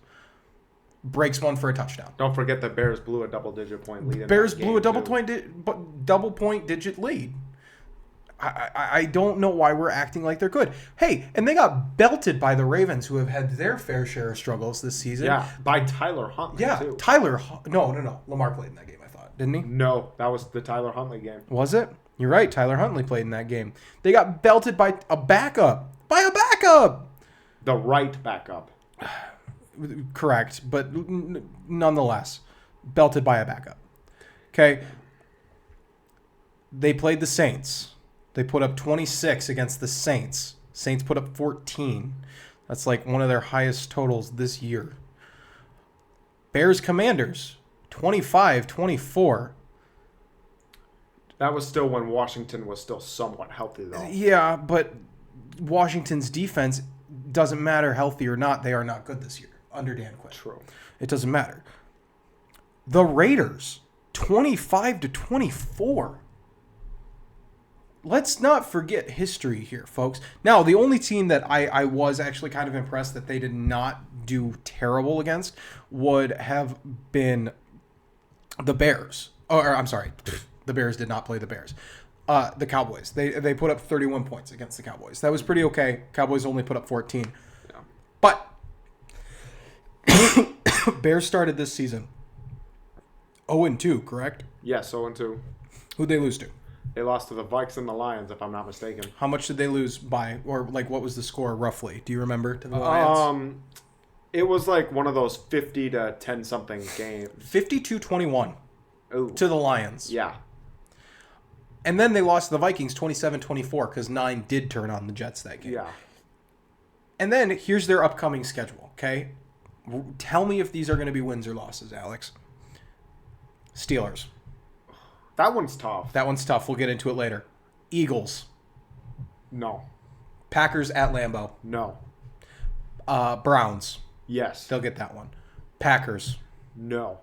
breaks one for a touchdown. Don't forget the Bears blew a double-digit point lead. Bears blew a double point digit lead. I don't know why we're acting like they're good. Hey, and they got belted by the Ravens, who have had their fair share of struggles this season. Yeah, by Tyler Huntley, too. No. Lamar played in that game, I thought. Didn't he? No, that was the Tyler Huntley game. Was it? You're right. Tyler Huntley played in that game. They got belted by a backup. By a backup! The right backup. Correct, but nonetheless, belted by a backup. Okay. They played the Saints. They put up 26 against the Saints. Saints put up 14. That's like one of their highest totals this year. Bears Commanders, 25-24. That was still when Washington was still somewhat healthy, though. Yeah, but Washington's defense doesn't matter healthy or not. They are not good this year under Dan Quinn. True. It doesn't matter. The Raiders, 25-24. Let's not forget history here, folks. Now, the only team that I was actually kind of impressed that they did not do terrible against would have been the Bears. Or I'm sorry, the Bears did not play the Bears. The Cowboys. They put up 31 points against the Cowboys. That was pretty okay. Cowboys only put up 14. Yeah. But Bears started this season 0-2, correct? Yes, 0-2. Who'd they lose to? They lost to the Vikes and the Lions, if I'm not mistaken. How much did they lose by? Or, like, what was the score roughly? Do you remember to the Lions? It was like one of those 50 to 10 something games. 52-21 to the Lions. Yeah. And then they lost to the Vikings 27-24 because 9 did turn on the Jets that game. Yeah. And then here's their upcoming schedule, okay? Tell me if these are going to be wins or losses, Alex. Steelers. That one's tough. That one's tough. We'll get into it later. Eagles. No. Packers at Lambeau. No. Browns. Yes. They'll get that one. Packers. No.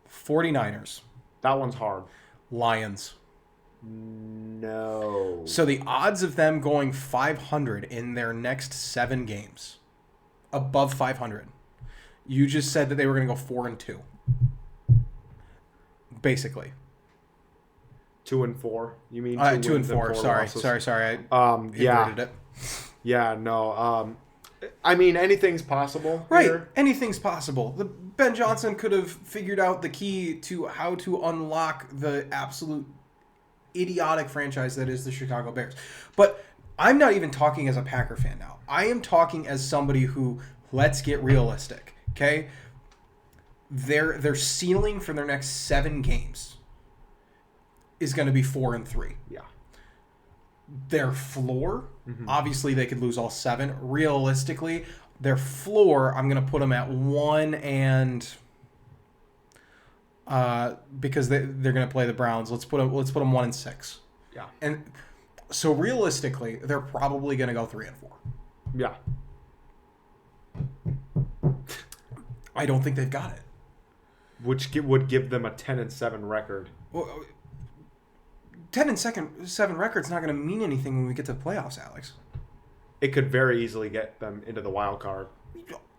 49ers. That one's hard. Lions. No. So the odds of them going 500 in their next 7 games, above 500, you just said that they were going to go 4-2. Basically. 2-4. You mean 2 and 4. Sorry. I yeah. inverted it. Yeah, no. I mean, anything's possible. Right. Here. Anything's possible. Ben Johnson could have figured out the key to how to unlock the absolute idiotic franchise that is the Chicago Bears. But I'm not even talking as a Packer fan now. I am talking as somebody who, let's get realistic, okay? Their ceiling for their next 7 games is going to be 4-3. Yeah. Their floor, obviously they could lose all 7. Realistically, their floor, I'm going to put them at 1 and because they're going to play the Browns. Let's put them 1-6. Yeah. And so realistically, they're probably going to go 3-4. Yeah. I don't think they've got it. Which would give them a 10-7 record. Well, 10-7 record's not going to mean anything when we get to the playoffs, Alex. It could very easily get them into the wild card.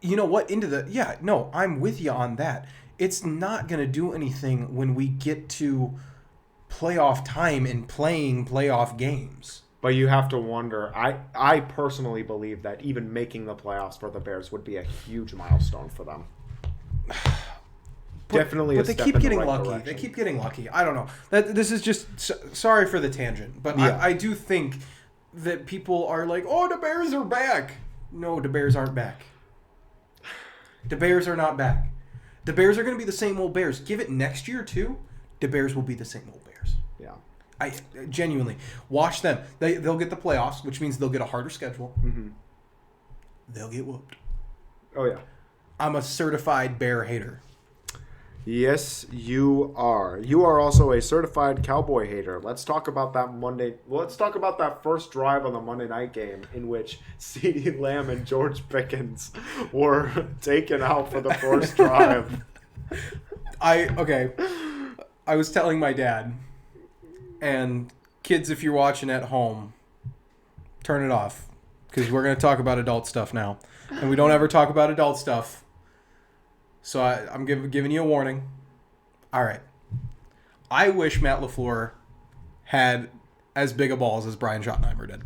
You know what? I'm with you on that. It's not going to do anything when we get to playoff time and playing playoff games. But you have to wonder. I personally believe that even making the playoffs for the Bears would be a huge milestone for them. Definitely, but a they step keep in the getting right lucky. direction. They keep getting lucky. I don't know. This is just sorry for the tangent, but Yeah. I do think that people are like, "Oh, the Bears are back." No, the Bears aren't back. The Bears are not back. The Bears are going to be the same old Bears. Give it next year too. The Bears will be the same old Bears. Yeah. I genuinely watch them. They'll get the playoffs, which means they'll get a harder schedule. Mm-hmm. They'll get whooped. Oh yeah. I'm a certified Bear hater. Yes, you are. You are also a certified Cowboy hater. Let's talk about that Let's talk about that first drive on the Monday night game in which CeeDee Lamb and George Pickens were taken out for the first drive. I was telling my dad, and kids, if you're watching at home, turn it off because we're going to talk about adult stuff now, and we don't ever talk about adult stuff. So I'm giving you a warning. All right. I wish Matt LaFleur had as big a balls as Brian Schottenheimer did.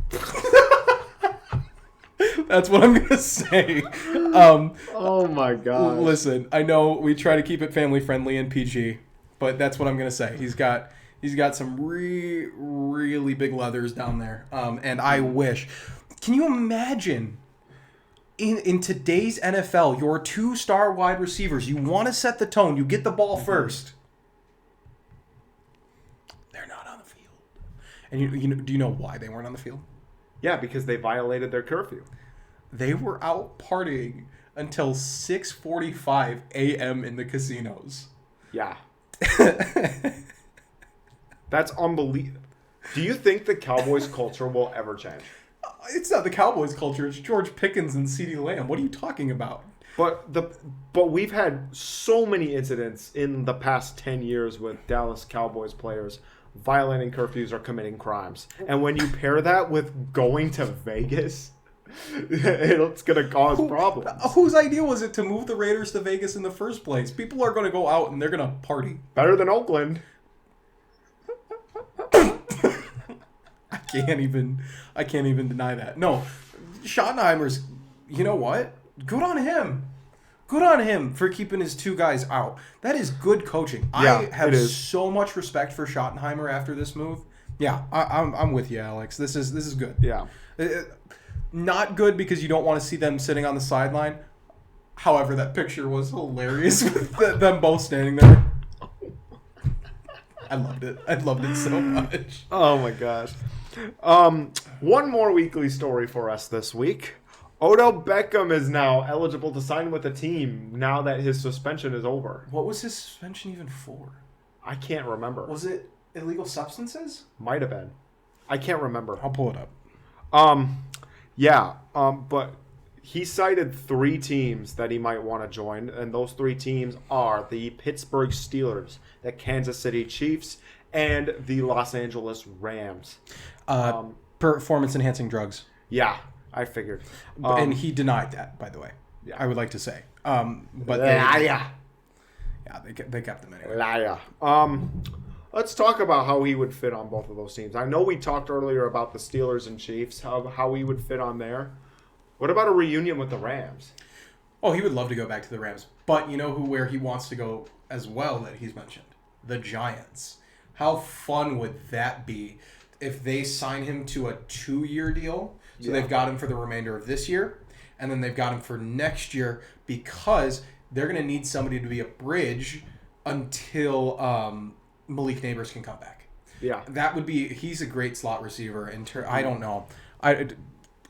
That's what I'm going to say. Oh, my God. Listen, I know we try to keep it family friendly and PG, but that's what I'm going to say. He's got some really big leathers down there. And I wish. Can you imagine... In today's NFL, your 2-star wide receivers, you want to set the tone. You get the ball first. They're not on the field. And do you know why they weren't on the field? Yeah, because they violated their curfew. They were out partying until 6:45 a.m. in the casinos. Yeah. That's unbelievable. Do you think the Cowboys culture will ever change? It's not the Cowboys culture. It's George Pickens and CeeDee Lamb. What are you talking about? But we've had so many incidents in the past 10 years with Dallas Cowboys players violating curfews or committing crimes. And when you pair that with going to Vegas, it's going to cause problems. Whose idea was it to move the Raiders to Vegas in the first place? People are going to go out and they're going to party. Better than Oakland. I can't even deny that. No, Schottenheimer's, you know what? Good on him. Good on him for keeping his 2 guys out. That is good coaching. Yeah, I have it is. so much respect for Schottenheimer after this move. Yeah, I'm with you, Alex. This is good. Yeah. Not good because you don't want to see them sitting on the sideline. However, that picture was hilarious with them both standing there. I loved it. I loved it so much. Oh my gosh. One more weekly story for us this week. Odell Beckham is now eligible to sign with the team now that his suspension is over. What was his suspension even for? I can't remember. Was it illegal substances? Might have been. I can't remember. I'll pull it up. But he cited 3 teams that he might want to join, and those 3 teams are the Pittsburgh Steelers, the Kansas City Chiefs, and the Los Angeles Rams. Performance-enhancing drugs. Yeah, I figured. And he denied that, by the way. Yeah. I would like to say. But Liar. they kept them anyway. Liar. Let's talk about how he would fit on both of those teams. I know we talked earlier about the Steelers and Chiefs, how he would fit on there. What about a reunion with the Rams? Oh, he would love to go back to the Rams. But you know where he wants to go as well that he's mentioned? The Giants. How fun would that be if they sign him to a 2-year deal? So they've got him for the remainder of this year, and then they've got him for next year because they're going to need somebody to be a bridge until Malik Neighbors can come back. Yeah. That would be... He's a great slot receiver. I don't know.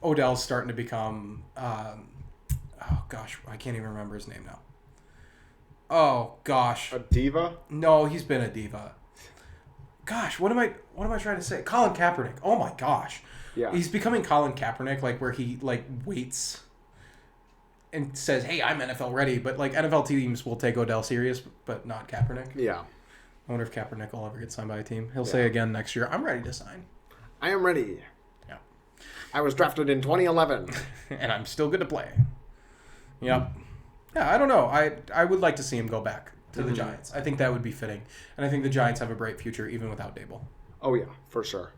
Odell's starting to become... oh, gosh. I can't even remember his name now. Oh, gosh. A diva? No, he's been a diva. Gosh, what am I trying to say? Colin Kaepernick. Oh, my gosh. Yeah. He's becoming Colin Kaepernick, like, where he, like, waits and says, hey, I'm NFL ready. But, like, NFL teams will take Odell serious, but not Kaepernick. Yeah. I wonder if Kaepernick will ever get signed by a team. He'll say again next year, I'm ready to sign. I am ready. Yeah. I was drafted in 2011. And I'm still good to play. Yep. Yeah, I don't know. I would like to see him go back to the Giants. I think that would be fitting. And I think the Giants have a bright future even without Dable. Oh, yeah, for sure.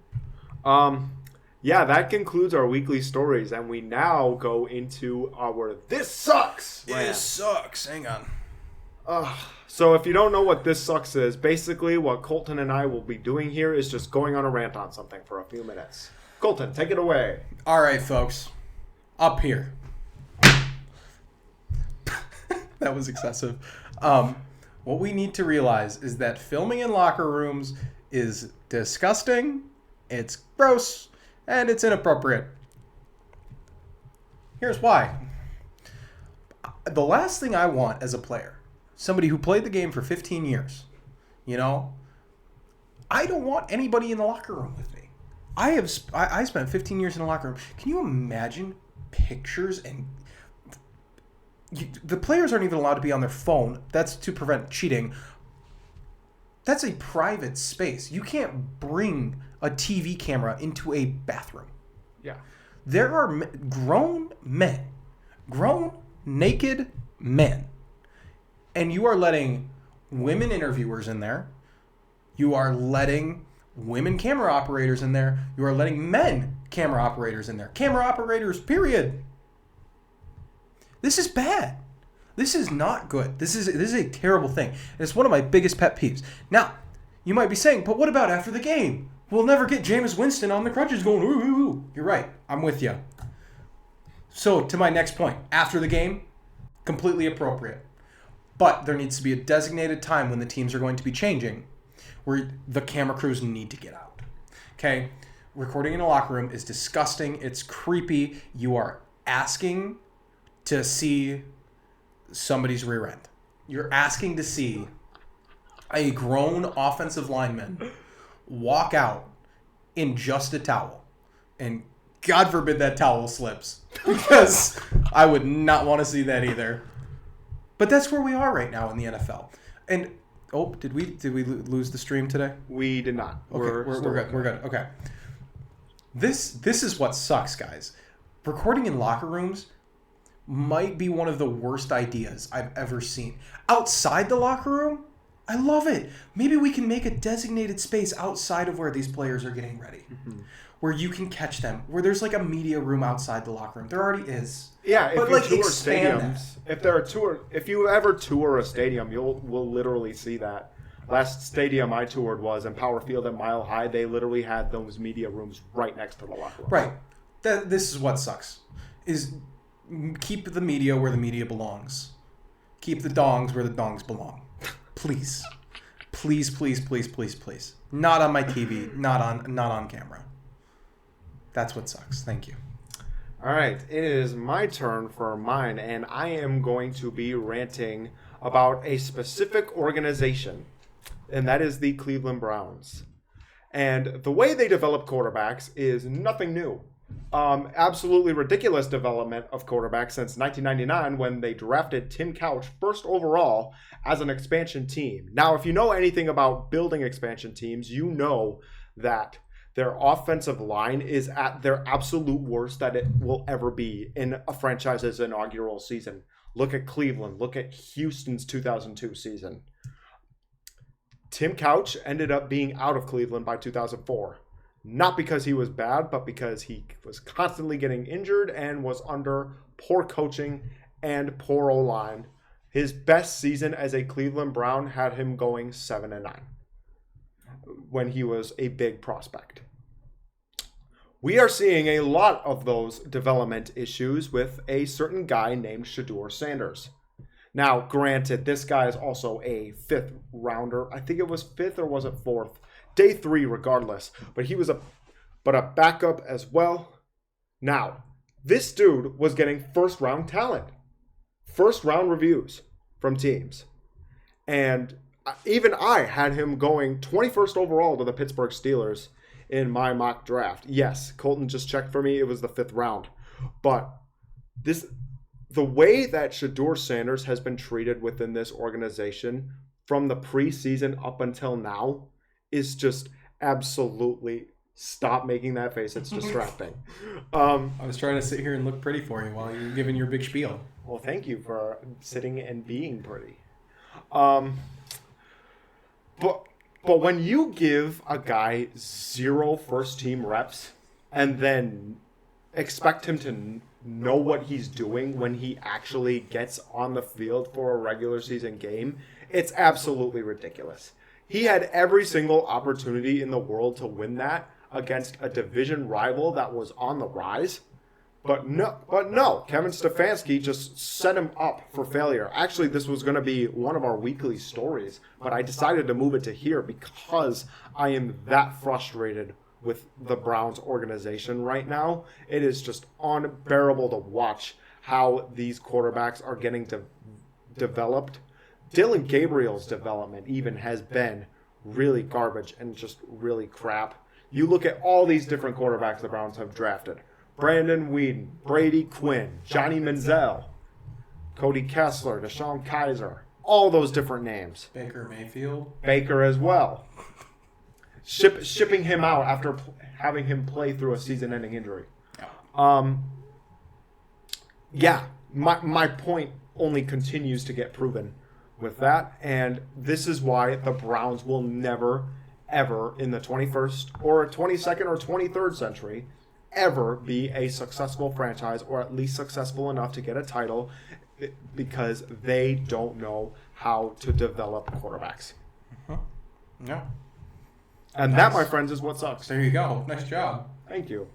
Yeah, that concludes our weekly stories, and we now go into our This Sucks rant. This sucks. Hang on. So if you don't know what This Sucks is, basically what Colton and I will be doing here is just going on a rant on something for a few minutes. Colton, take it away. All right, folks. Up here. That was excessive. What we need to realize is that filming in locker rooms is disgusting, it's gross, and it's inappropriate. Here's why. The last thing I want as a player, somebody who played the game for 15 years, I don't want anybody in the locker room with me. I spent 15 years in the locker room. Can you imagine pictures and... the players aren't even allowed to be on their phone. That's to prevent cheating. That's a private space. You can't bring a TV camera into a bathroom. Yeah. There are grown naked men, and you are letting women interviewers in there. You are letting women camera operators in there. You are letting men camera operators in there. Camera operators, period. This is bad. This is not good. This is a terrible thing. And it's one of my biggest pet peeves. Now, you might be saying, but what about after the game? We'll never get Jameis Winston on the crutches going, ooh, ooh, ooh. You're right. I'm with you. So, to my next point. After the game, completely appropriate. But there needs to be a designated time when the teams are going to be changing where the camera crews need to get out. Okay? Recording in a locker room is disgusting. It's creepy. You are asking to see somebody's rear end. You're asking to see a grown offensive lineman walk out in just a towel. And God forbid that towel slips, because I would not want to see that either. But that's where we are right now in the NFL. And did we lose the stream today? We did not. Okay, we're good. We're good. Okay. This is what sucks, guys. Recording in locker rooms might be one of the worst ideas I've ever seen. Outside the locker room, I love it. Maybe we can make a designated space outside of where these players are getting ready, where you can catch them, where there's like a media room outside the locker room. There already is. Yeah, but if you tour expand stadiums, if you ever tour a stadium, we'll literally see that. Last stadium I toured was in Power Field at Mile High. They literally had those media rooms right next to the locker room. Right. This is what sucks. Is keep the media where the media belongs. Keep the dongs where the dongs belong. Please. Please, please, please, please, please. Not on my TV. Not on camera. That's what sucks. Thank you. All right, it is my turn for mine, and I am going to be ranting about a specific organization, and that is the Cleveland Browns. And the way they develop quarterbacks is nothing new. Absolutely ridiculous development of quarterbacks since 1999 when they drafted Tim Couch first overall as an expansion team. Now, if you know anything about building expansion teams, you know that their offensive line is at their absolute worst that it will ever be in a franchise's inaugural season. Look at Cleveland. Look at Houston's 2002 season. Tim Couch ended up being out of Cleveland by 2004. Not because he was bad, but because he was constantly getting injured and was under poor coaching and poor O-line. His best season as a Cleveland Brown had him going 7-9 when he was a big prospect. We are seeing a lot of those development issues with a certain guy named Shedeur Sanders. Now, granted, this guy is also a 5th rounder. I think it was 5th or was it 4th? Day 3 regardless. But he was a backup as well. Now, this dude was getting first round talent. First round reviews from teams. And even I had him going 21st overall to the Pittsburgh Steelers in my mock draft. Yes, Colton just checked for me. It was the 5th round. But the way that Shedeur Sanders has been treated within this organization from the preseason up until now is just absolutely, stop making that face. It's distracting. I was trying to sit here and look pretty for you while you were giving your big spiel. Well, thank you for sitting and being pretty. But when you give a guy 0 first-team reps and then expect him to know what he's doing when he actually gets on the field for a regular season game, it's absolutely ridiculous. He had every single opportunity in the world to win that against a division rival that was on the rise. But no, Kevin Stefanski just set him up for failure. Actually, this was going to be one of our weekly stories, but I decided to move it to here because I am that frustrated with the Browns organization right now. It is just unbearable to watch how these quarterbacks are getting developed. Dylan Gabriel's development even has been really garbage and just really crap. You look at all these different quarterbacks the Browns have drafted. Brandon Weeden, Brady Quinn, Johnny Manziel, Cody Kessler, Deshaun Kaiser, all those different names. Baker Mayfield. Baker as well. Shipping him out after having him play through a season-ending injury. My point only continues to get proven with that, and this is why the Browns will never, ever in the 21st or 22nd or 23rd century ever be a successful franchise, or at least successful enough to get a title, because they don't know how to develop quarterbacks. Yeah. And that, my friends, is what sucks. There you go. Nice job. Thank you.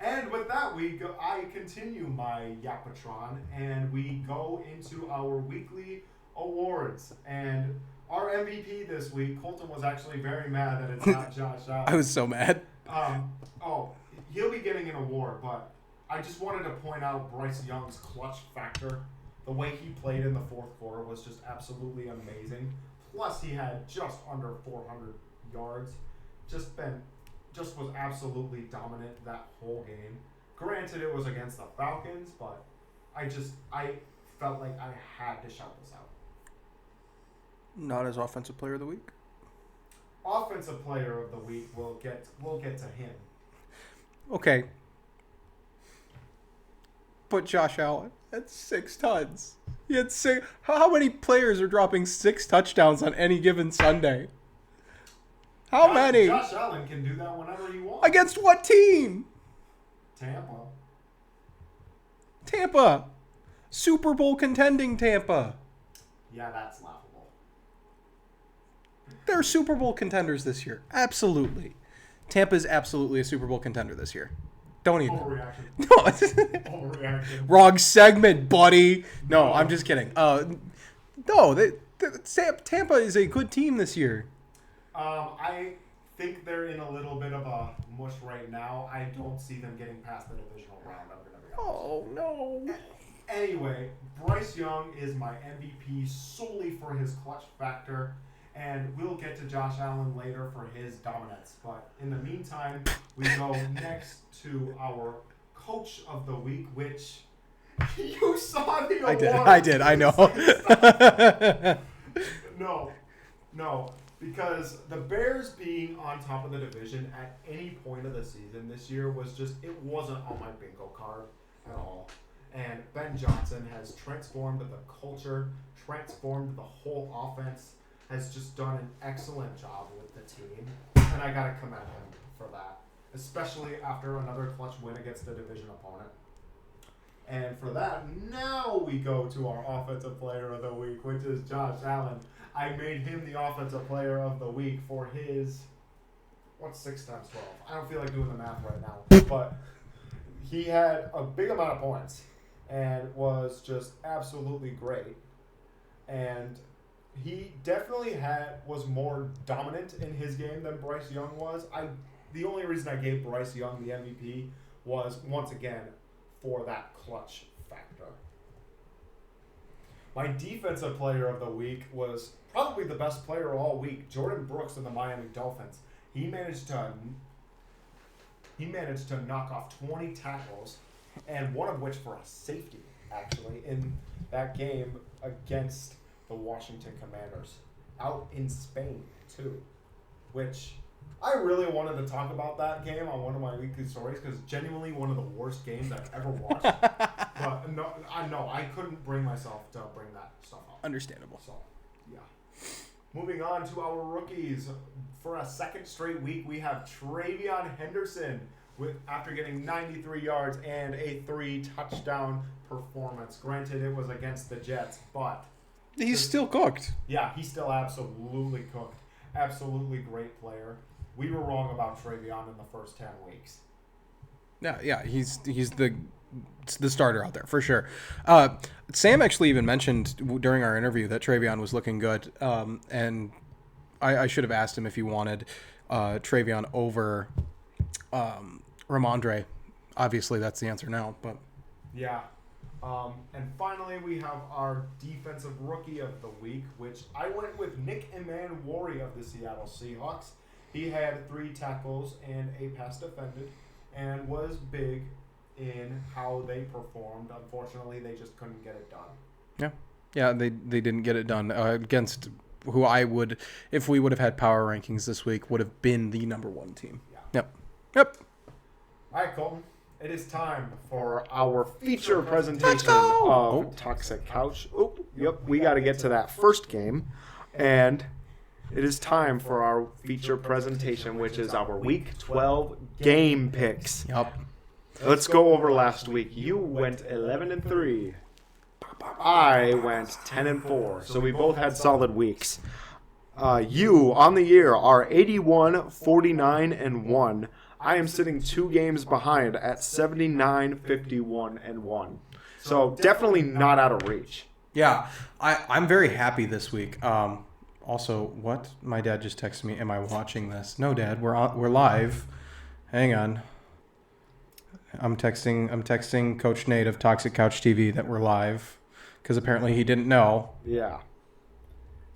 And with that, I continue my Yapatron, and we go into our weekly awards. And our MVP this week, Colton was actually very mad that it's not Josh Allen. I was so mad. He'll be getting an award, but I just wanted to point out Bryce Young's clutch factor. The way he played in the 4th quarter was just absolutely amazing. Plus, he had just under 400 yards. Just was absolutely dominant that whole game. Granted, it was against the Falcons, but I felt like I had to shout this out. Not as Offensive Player of the Week? Offensive Player of the Week, we'll get to him. Okay. But Josh Allen had 6 tons. He had 6. How many players are dropping 6 touchdowns on any given Sunday? How many? Josh Allen can do that whenever he wants. Against what team? Tampa. Super Bowl contending Tampa. Yeah, that's laughable. They're Super Bowl contenders this year. Absolutely. Tampa's absolutely a Super Bowl contender this year. Don't even. Overreaction. No. Overreaction. Wrong segment, buddy. No, I'm just kidding. No, Tampa is a good team this year. I think they're in a little bit of a mush right now. I don't see them getting past the divisional round. I'm gonna be honest. Oh, no. Anyway, Bryce Young is my MVP solely for his clutch factor, and we'll get to Josh Allen later for his dominance. But in the meantime, we go next to our Coach of the Week, which you saw the award. I did. I know. No, because the Bears being on top of the division at any point of the season this year was just, it wasn't on my bingo card at all. And Ben Johnson has transformed the culture, transformed the whole offense, has just done an excellent job with the team. And I got to commend him for that, especially after another clutch win against the division opponent. And for that, now we go to our Offensive Player of the Week, which is Josh Allen. I made him the Offensive Player of the Week for his, what's 6 times 12? I don't feel like doing the math right now. But he had a big amount of points and was just absolutely great. And he definitely was more dominant in his game than Bryce Young was. The only reason I gave Bryce Young the MVP was, once again, for that clutch factor. My Defensive Player of the Week was probably the best player all week, Jordan Brooks of the Miami Dolphins. He managed to knock off 20 tackles, and one of which for a safety, actually, in that game against the Washington Commanders, out in Spain, too, which I really wanted to talk about that game on one of my weekly stories, because genuinely one of the worst games I've ever watched. But no, I couldn't bring myself to bring that stuff up. Understandable. So, yeah. Moving on to our rookies. For a second straight week, we have TreVeyon Henderson after getting 93 yards and a 3-touchdown performance. Granted, it was against the Jets, but he's still cooked. Yeah, he's still absolutely cooked. Absolutely great player. We were wrong about TreVeyon in the first 10 weeks. Yeah, he's the starter out there for sure. Sam actually even mentioned during our interview that TreVeyon was looking good, and I should have asked him if he wanted TreVeyon over Ramondre. Obviously, that's the answer now. But yeah. And finally, we have our Defensive Rookie of the Week, which I went with Nick Emmanwori of the Seattle Seahawks. He had 3 tackles and a pass defended, and was big in how they performed. Unfortunately, they just couldn't get it done. Yeah, they didn't get it done against who I would, if we would have had power rankings this week, would have been the number 1 team. Yeah. Yep. All right, Colton. It is time for our feature presentation of Toxic Couch. We got to get to that first game, and it is time for our feature presentation, which is our Week 12 game picks. Yep. Let's go over last week. You went 11-3. I went 10-4. So we both had solid weeks. You on the year are 81-49-1. I am sitting 2 games behind at 79-51-1. So definitely not out of reach. Yeah, I'm very happy this week. Also, what? My dad just texted me. Am I watching this? No, Dad. We're live. Hang on. I'm texting Coach Nate of Toxic Couch TV that we're live, because apparently he didn't know. Yeah.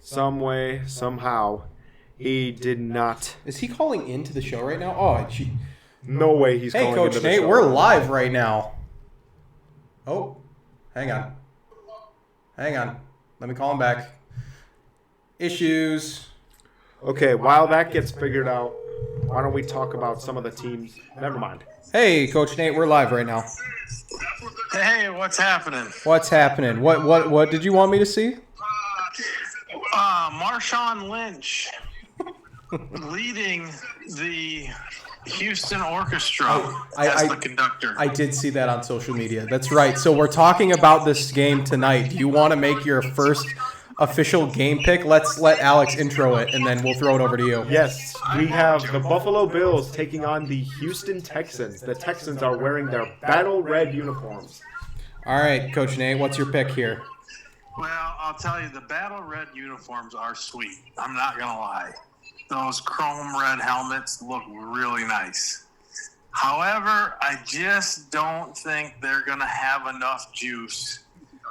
Some way, somehow, he did not. Is he calling into the show right now? Oh, no way he's calling Coach into the Nate, show. we're live right now. Oh, hang on. Let me call him back. Issues. Okay, while that gets figured out, why don't we talk about some of the teams? Never mind. Hey, Coach Nate, we're live right now. Hey, what's happening? What's happening? What did you want me to see? Marshawn Lynch leading the Houston Orchestra as the conductor. I did see that on social media. That's right. So we're talking about this game tonight. Do you want to make your first official game pick. Let's let Alex intro it, and then we'll throw it over to you. Yes, we have the Buffalo Bills taking on the Houston Texans. The Texans are wearing their battle red uniforms. All right, Coach Nate, what's your pick here? Well, I'll tell you, the battle red uniforms are sweet. I'm not going to lie. Those chrome red helmets look really nice. However, I just don't think they're going to have enough juice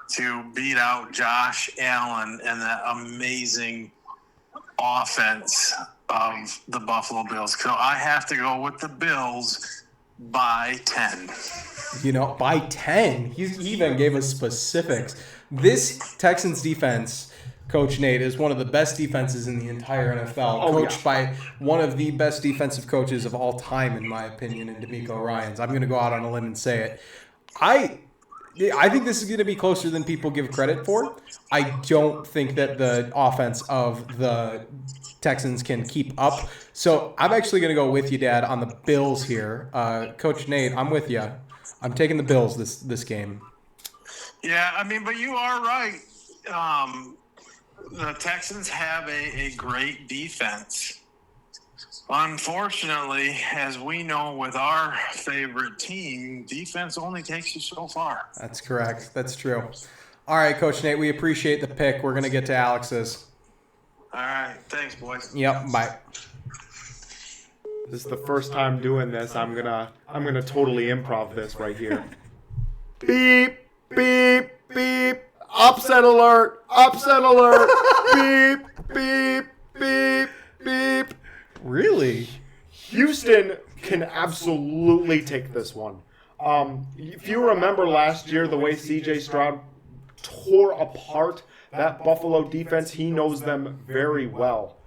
to beat out Josh Allen and that amazing offense of the Buffalo Bills. So I have to go with the Bills by 10. You know, by 10. He even gave us specifics. This Texans defense, Coach Nate, is one of the best defenses in the entire NFL. Coached by one of the best defensive coaches of all time, in my opinion, in DeMeco Ryans. I'm going to go out on a limb and say it. I think this is going to be closer than people give credit for. I don't think that the offense of the Texans can keep up. So I'm actually going to go with you, Dad, on the Bills here. Coach Nate, I'm with you. I'm taking the Bills this game. Yeah, I mean, but you are right. The Texans have a great defense. Unfortunately, as we know with our favorite team, defense only takes you so far. That's correct. That's true. All right, Coach Nate, we appreciate the pick. We're going to get to Alex's. All right. Thanks, boys. Yep, bye. This is the first time doing this. I'm gonna totally improv this right here. Beep, beep, beep. Upset alert! Upset alert! Beep, beep, beep, beep. Really? Houston can absolutely take this one. If you remember last year, the way C.J. Stroud tore apart that Buffalo defense, he knows them very well.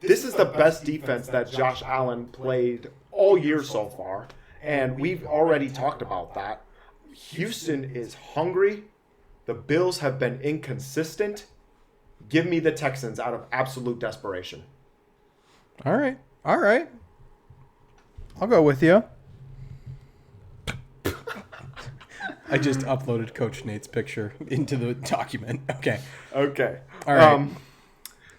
This is the best defense that Josh Allen played all year so far, and we've already talked about that. Houston is hungry. The Bills have been inconsistent. Give me the Texans out of absolute desperation. All right. All right. I'll go with you. I just uploaded Coach Nate's picture into the document. Okay. Okay. All right.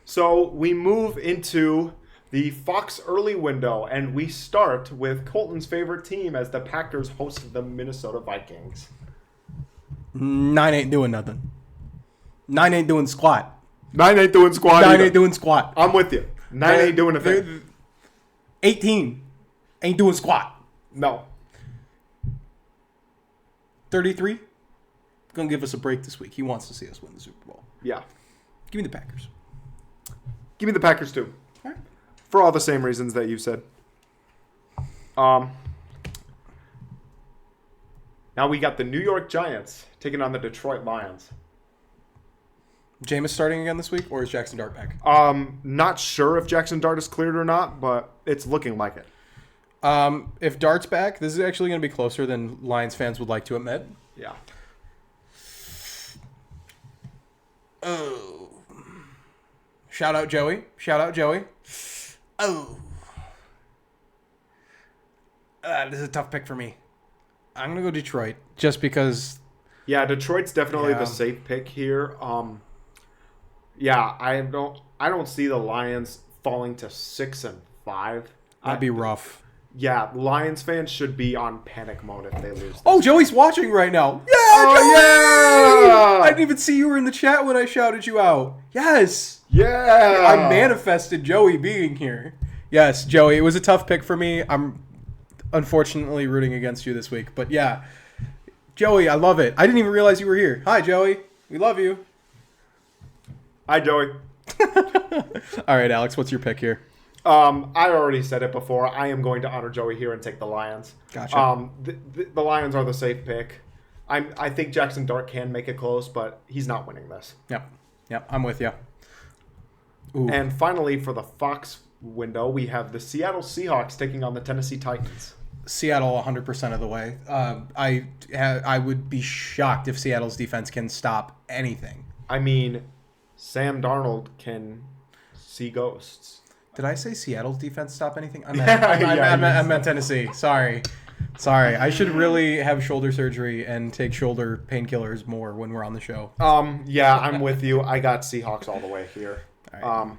So we move into the Fox early window, and we start with Colton's favorite team as the Packers host the Minnesota Vikings. 9 ain't doing nothing. 9 ain't doing squat. 9 ain't doing squat 9 either. ain't doing squat. I'm with you. 9 ain't doing a thing. 18 ain't doing squat. No. 33 gonna give us a break this week. He wants to see us win the Super Bowl. Yeah. Give me the Packers. Give me the Packers too. All right. For all the same reasons that you said. Now we got the New York Giants taking on the Detroit Lions. Jameis starting again this week, or is Jackson Dart back? Not sure if Jackson Dart is cleared or not, but it's looking like it. If Dart's back, this is actually going to be closer than Lions fans would like to admit. Yeah. Oh. Shout out Joey. Shout out Joey. Oh. This is a tough pick for me. I'm going to go Detroit just because. Yeah, Detroit's definitely the safe pick here. Yeah, I don't see the Lions falling to 6-5. That'd be rough. Yeah, Lions fans should be on panic mode if they lose. Oh, Joey's watching right now. Yeah, oh, Joey! yeah! I didn't even see you were in the chat when I shouted you out. Yes. Yeah! I manifested Joey being here. Yes, Joey, it was a tough pick for me. I'm unfortunately rooting against you this week. But yeah, Joey, I love it. I didn't even realize you were here. Hi, Joey. We love you. Hi, Joey. All right, Alex, what's your pick here? I already said it before. I am going to honor Joey here and take the Lions. Gotcha. The Lions are the safe pick. I think Jackson Dart can make it close, but he's not winning this. Yep, I'm with you. Ooh. And finally, for the Fox window, we have the Seattle Seahawks taking on the Tennessee Titans. Seattle 100% of the way. I would be shocked if Seattle's defense can stop anything. I mean, Sam Darnold can see ghosts. Did I say Seattle's defense stop anything? I meant Tennessee. Sorry. Sorry, I should really have shoulder surgery and take shoulder painkillers more when we're on the show. Yeah, I'm with you. I got Seahawks all the way here. All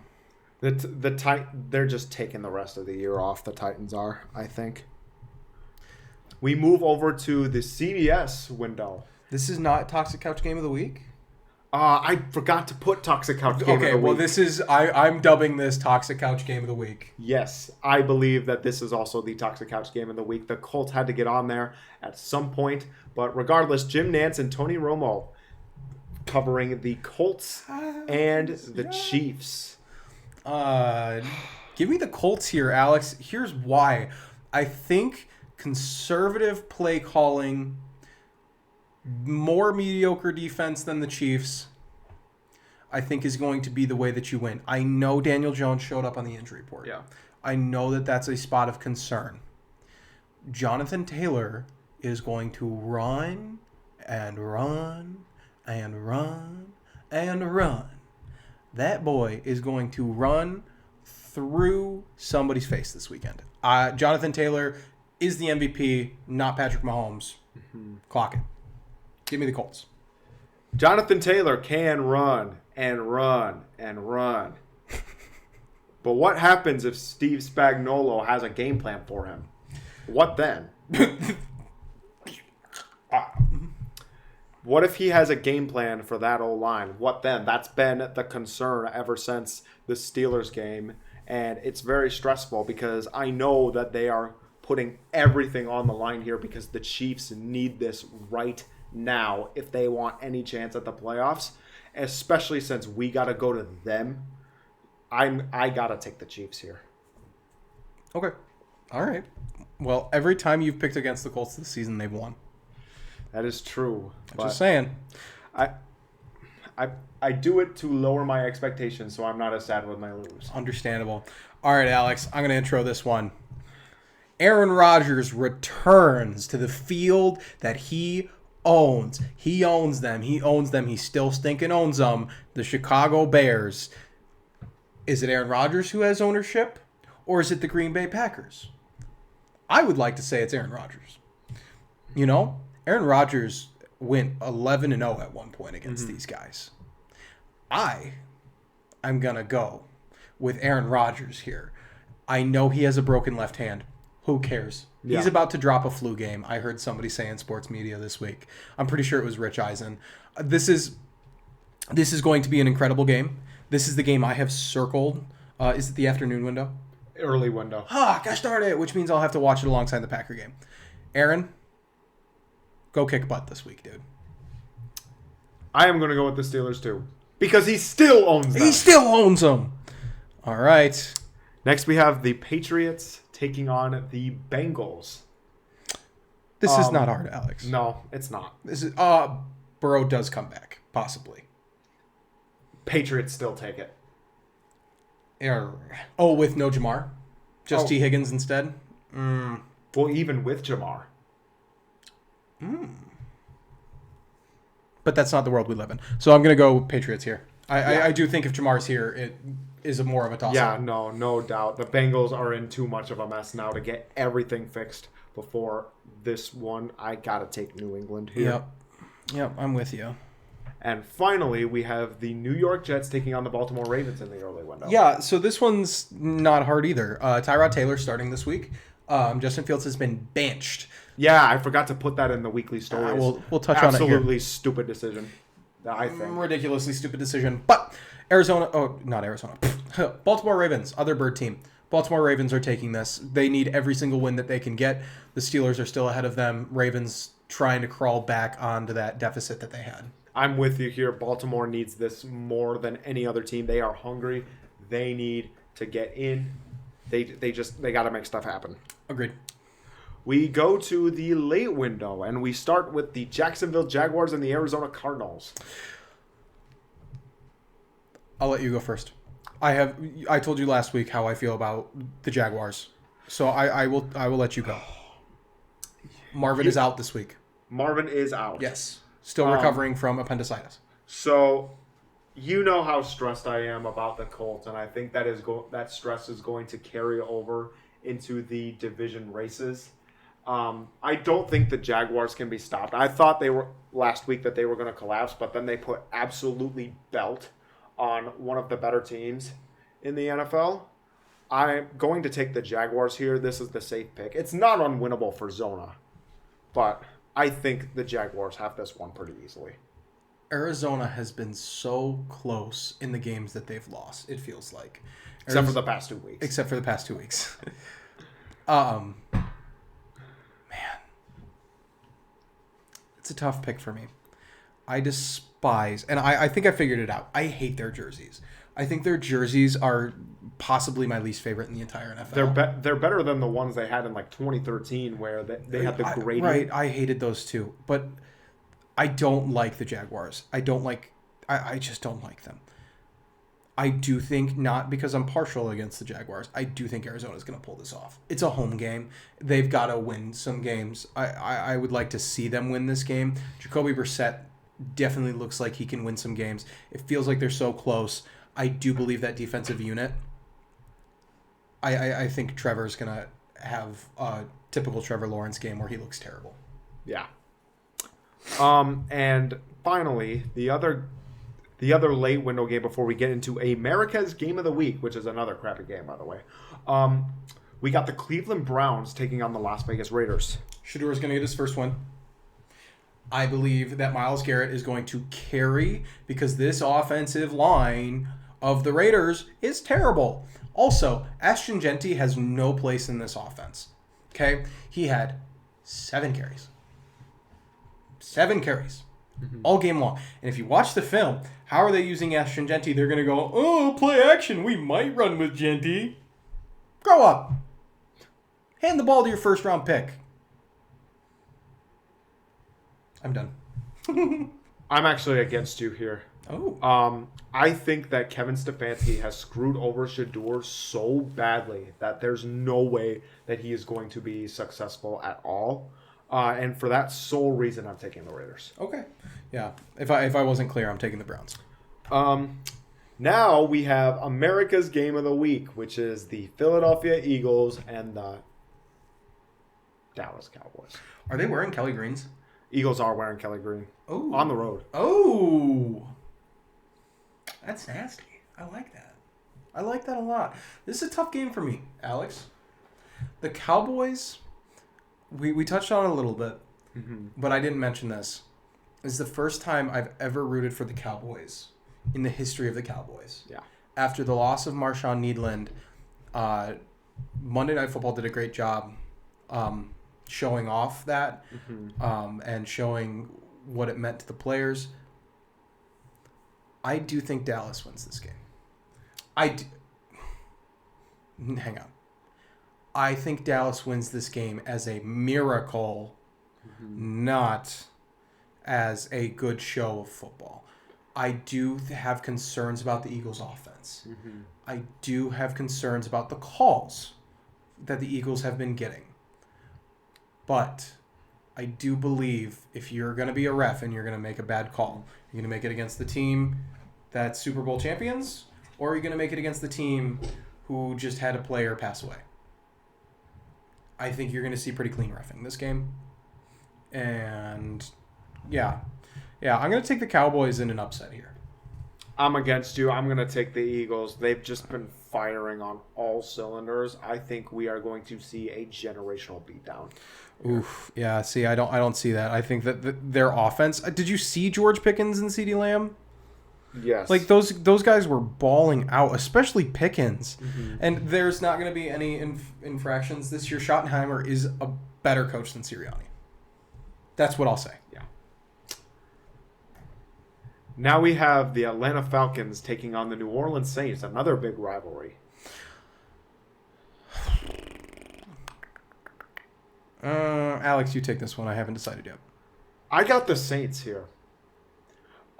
right. They're just taking the rest of the year off. The Titans are, I think. We move over to the CBS window. This is not Toxic Couch Game of the Week? I forgot to put Toxic Couch Game of the Okay, well, Week. this is... I'm dubbing this Toxic Couch Game of the Week. Yes, I believe that this is also the Toxic Couch Game of the Week. The Colts had to get on there at some point. But regardless, Jim Nantz and Tony Romo covering the Colts and the Chiefs. Give me the Colts here, Alex. Here's why. I think conservative play calling, more mediocre defense than the Chiefs, I think is going to be the way that you win. I know Daniel Jones showed up on the injury report. Yeah. I know that that's a spot of concern. Jonathan Taylor is going to run and run and run and run. That boy is going to run through somebody's face this weekend. Jonathan Taylor is the MVP, not Patrick Mahomes. Clock it. Give me the Colts. Jonathan Taylor can run and run and run. But what happens if Steve Spagnuolo has a game plan for him? What then? What if he has a game plan for that O-line? What then? That's been the concern ever since the Steelers game. And it's very stressful because I know that they are putting everything on the line here because the Chiefs need this right now if they want any chance at the playoffs, especially since we got to go to them. I got to take the Chiefs here. Okay. All right. Well, every time you've picked against the Colts this season, they've won. That is true. Just saying. I do it to lower my expectations so I'm not as sad when I lose. Understandable. All right, Alex, I'm going to intro this one. Aaron Rodgers returns to the field that he owns. He owns them. He owns them. He still stinking owns them. The Chicago Bears. Is it Aaron Rodgers who has ownership? Or is it the Green Bay Packers? I would like to say it's Aaron Rodgers. You know, Aaron Rodgers went 11-0 at one point against these guys. I'm going to go with Aaron Rodgers here. I know he has a broken left hand. Who cares? Yeah. He's about to drop a flu game. I heard somebody say in sports media this week. I'm pretty sure it was Rich Eisen. This is going to be an incredible game. This is the game I have circled. Is it the afternoon window? Early window. Gosh darn it, which means I'll have to watch it alongside the Packer game. Aaron, go kick butt this week, dude. I am going to go with the Steelers too. Because he still owns them. He still owns them. All right. Next we have the Patriots taking on the Bengals. This is not hard, Alex. No, it's not. This is Burrow does come back, possibly. Patriots still take it. Oh, with no Jamar? Just T. Higgins instead? Well, even with Jamar. But that's not the world we live in. So I'm going to go Patriots here. I do think if Jamar's here, it is more of a toss-up. Yeah, no doubt. The Bengals are in too much of a mess now to get everything fixed before this one. I got to take New England here. Yep, I'm with you. And finally, we have the New York Jets taking on the Baltimore Ravens in the early window. Yeah, so this one's not hard either. Tyrod Taylor starting this week. Justin Fields has been benched. Yeah, I forgot to put that in the weekly stories. We'll touch on it here. Absolutely stupid decision, I think. Ridiculously stupid decision. But Baltimore Ravens, other bird team. Baltimore Ravens are taking this. They need every single win that they can get. The Steelers are still ahead of them. Ravens trying to crawl back onto that deficit that they had. I'm with you here. Baltimore needs this more than any other team. They are hungry. They need to get in. They got to make stuff happen. Agreed. We go to the late window, and we start with the Jacksonville Jaguars and the Arizona Cardinals. I'll let you go first. I told you last week how I feel about the Jaguars, so I will let you go. Marvin is out this week. Marvin is out. Yes, still recovering from appendicitis. So, you know how stressed I am about the Colts, and I think that stress is going to carry over into the division races. I don't think the Jaguars can be stopped. I thought they were last week that they were going to collapse, but then they put absolutely belt on one of the better teams in the NFL. I'm going to take the Jaguars here. This is the safe pick. It's not unwinnable for Zona, but I think the Jaguars have this one pretty easily. Arizona has been so close in the games that they've lost, it feels like. Except for the past 2 weeks. Except for the past 2 weeks. Man. It's a tough pick for me. I despise, and I think I figured it out. I hate their jerseys. I think their jerseys are possibly my least favorite in the entire NFL. They're better than the ones they had in like 2013 where they had the gradient. Right, I hated those too. But I don't like the Jaguars. I just don't like them. I do think, not because I'm partial against the Jaguars, I do think Arizona's going to pull this off. It's a home game. They've got to win some games. I would like to see them win this game. Jacoby Brissett definitely looks like he can win some games. It feels like they're so close. I do believe that defensive unit. I think Trevor's going to have a typical Trevor Lawrence game where he looks terrible. Yeah. And finally, the other late window game before we get into America's Game of the Week, which is another crappy game, by the way. We got the Cleveland Browns taking on the Las Vegas Raiders. Shador's going to get his first win. I believe that Myles Garrett is going to carry because this offensive line of the Raiders is terrible. Also, Ashton Genty has no place in this offense. Okay? He had 7 carries. 7 carries. All game long. And if you watch the film, how are they using Ashton Genty? They're going to go, oh, play action. We might run with Genty. Grow up. Hand the ball to your first round pick. I'm done. I'm actually against you here. Oh. I think that Kevin Stefanski has screwed over Shador so badly that there's no way that he is going to be successful at all. And for that sole reason, I'm taking the Raiders. Okay. Yeah. If I wasn't clear, I'm taking the Browns. Now we have America's Game of the Week, which is the Philadelphia Eagles and the Dallas Cowboys. Are they wearing Kelly Greens? Eagles are wearing Kelly Green. Oh. On the road. Oh. That's nasty. I like that. I like that a lot. This is a tough game for me, Alex. The Cowboys, we touched on it a little bit, but I didn't mention this. This is the first time I've ever rooted for the Cowboys in the history of the Cowboys. Yeah. After the loss of Marshawn Needland, Monday Night Football did a great job showing off that and showing what it meant to the players. I do think Dallas wins this game. Hang on. I think Dallas wins this game as a miracle, not as a good show of football. I do have concerns about the Eagles' offense. I do have concerns about the calls that the Eagles have been getting. But I do believe if you're going to be a ref and you're going to make a bad call, you're going to make it against the team that's Super Bowl champions, or are you going to make it against the team who just had a player pass away? I think you're going to see pretty clean reffing this game. And yeah, I'm going to take the Cowboys in an upset here. I'm against you. I'm going to take the Eagles. They've just been firing on all cylinders. I think we are going to see a generational beatdown. Oof. Yeah, see, I don't see that. I think that their offense... Did you see George Pickens and CeeDee Lamb? Yes. Like, those guys were balling out, especially Pickens. And there's not going to be any infractions this year. Schottenheimer is a better coach than Sirianni. That's what I'll say. Yeah. Now we have the Atlanta Falcons taking on the New Orleans Saints, another big rivalry. Alex, you take this one. I haven't decided yet. I got the Saints here.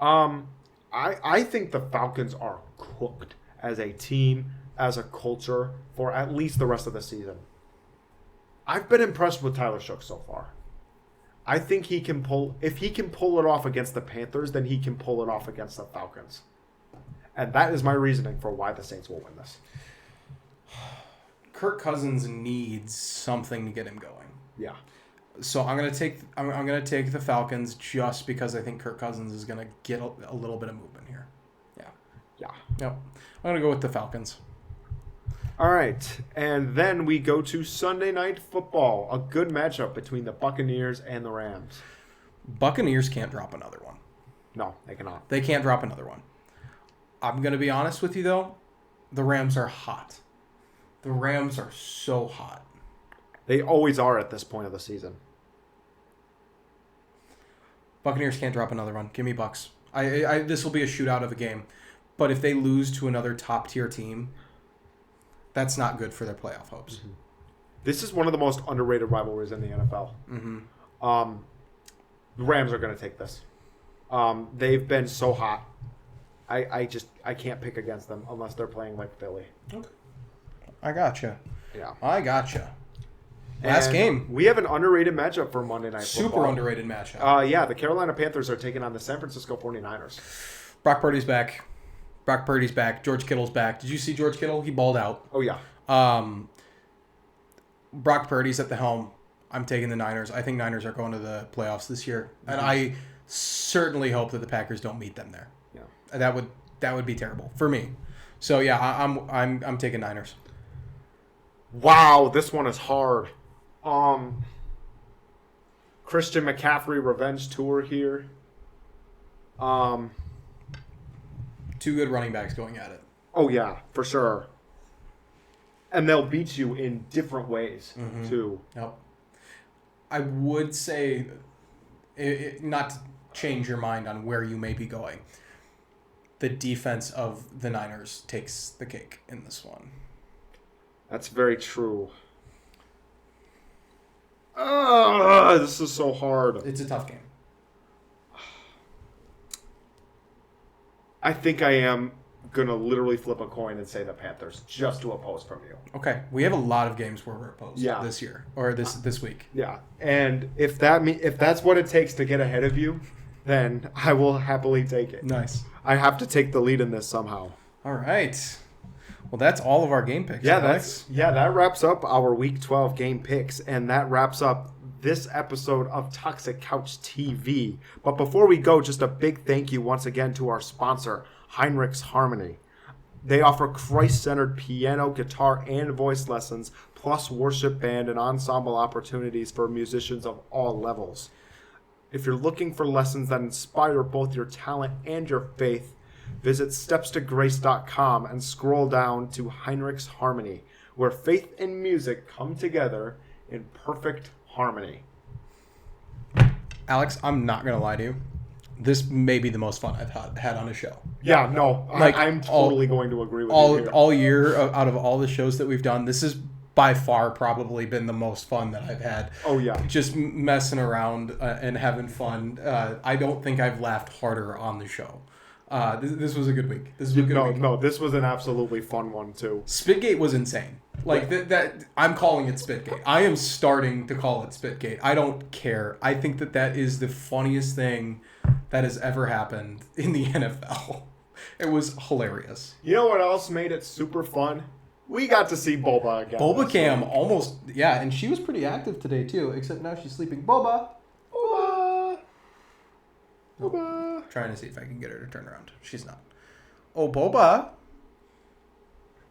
I think the Falcons are cooked as a team, as a culture, for at least the rest of the season. I've been impressed with Tyler Shook so far. I think he can pull... If he can pull it off against the Panthers, then he can pull it off against the Falcons. And that is my reasoning for why the Saints will win this. Kirk Cousins needs something to get him going. Yeah. So I'm gonna take the Falcons just because I think Kirk Cousins is gonna get a little bit of movement here. Yeah. Yeah. Yep. I'm gonna go with the Falcons. All right, and then we go to Sunday Night Football, a good matchup between the Buccaneers and the Rams. Buccaneers can't drop another one. No, they cannot. They can't drop another one. I'm gonna be honest with you though, the Rams are hot. The Rams are so hot. They always are at this point of the season. Buccaneers can't drop another one. Give me Bucks. This will be a shootout of a game, but if they lose to another top tier team, that's not good for their playoff hopes. Mm-hmm. This is one of the most underrated rivalries in the NFL. Mm-hmm. The Rams are going to take this. They've been so hot. I can't pick against them unless they're playing like Philly. Okay. I gotcha. Yeah. I gotcha. Last And game. we have an underrated matchup for Monday Night Football. Super underrated matchup. Yeah, the Carolina Panthers are taking on the San Francisco 49ers. Brock Purdy's back. George Kittle's back. Did you see George Kittle? He balled out. Oh, yeah. Brock Purdy's at the helm. I'm taking the Niners. I think Niners are going to the playoffs this year, and I certainly hope that the Packers don't meet them there. Yeah. That would be terrible for me. So yeah, I'm taking Niners. Wow, this one is hard. Christian McCaffrey revenge tour here. Two good running backs going at it. Oh yeah, for sure. And they'll beat you in different ways too. Yep. I would say, not to change your mind on where you may be going, the defense of the Niners takes the cake in this one. That's very true. This is so hard. It's a tough game. I think I am going to literally flip a coin and say the Panthers just to oppose from you. Okay, we have a lot of games where we're opposed Yeah. this year or this week. Yeah, and if that's what it takes to get ahead of you, then I will happily take it. Nice. I have to take the lead in this somehow. All right. Well, that's all of our game picks. Yeah, Alex. that wraps up our Week 12 game picks, and that wraps up this episode of Toxic Couch TV. But before we go, just a big thank you once again to our sponsor, Heinrichs Harmony. They offer Christ-centered piano, guitar, and voice lessons, plus worship band and ensemble opportunities for musicians of all levels. If you're looking for lessons that inspire both your talent and your faith, visit stepstograce.com and scroll down to Heinrichs Harmony, where faith and music come together in perfect harmony. Alex, I'm not going to lie to you. This may be the most fun I've had on a show. Yeah, no, Like, I'm totally going to agree with you here. All year, out of all the shows that we've done, this has by far probably been the most fun that I've had. Oh, yeah. Just messing around and having fun. I don't think I've laughed harder on the show. This was a good week. This was a good week. No, this was an absolutely fun one, too. Spitgate was insane. Like that I'm calling it Spitgate. I am starting to call it Spitgate. I don't care. I think that is the funniest thing that has ever happened in the NFL. It was hilarious. You know what else made it super fun? We got to see Boba again. Boba Cam almost, yeah, and she was pretty active today too, except now she's sleeping. Boba! Boba! Trying to see if I can get her to turn around. She's not. Oh, Boba!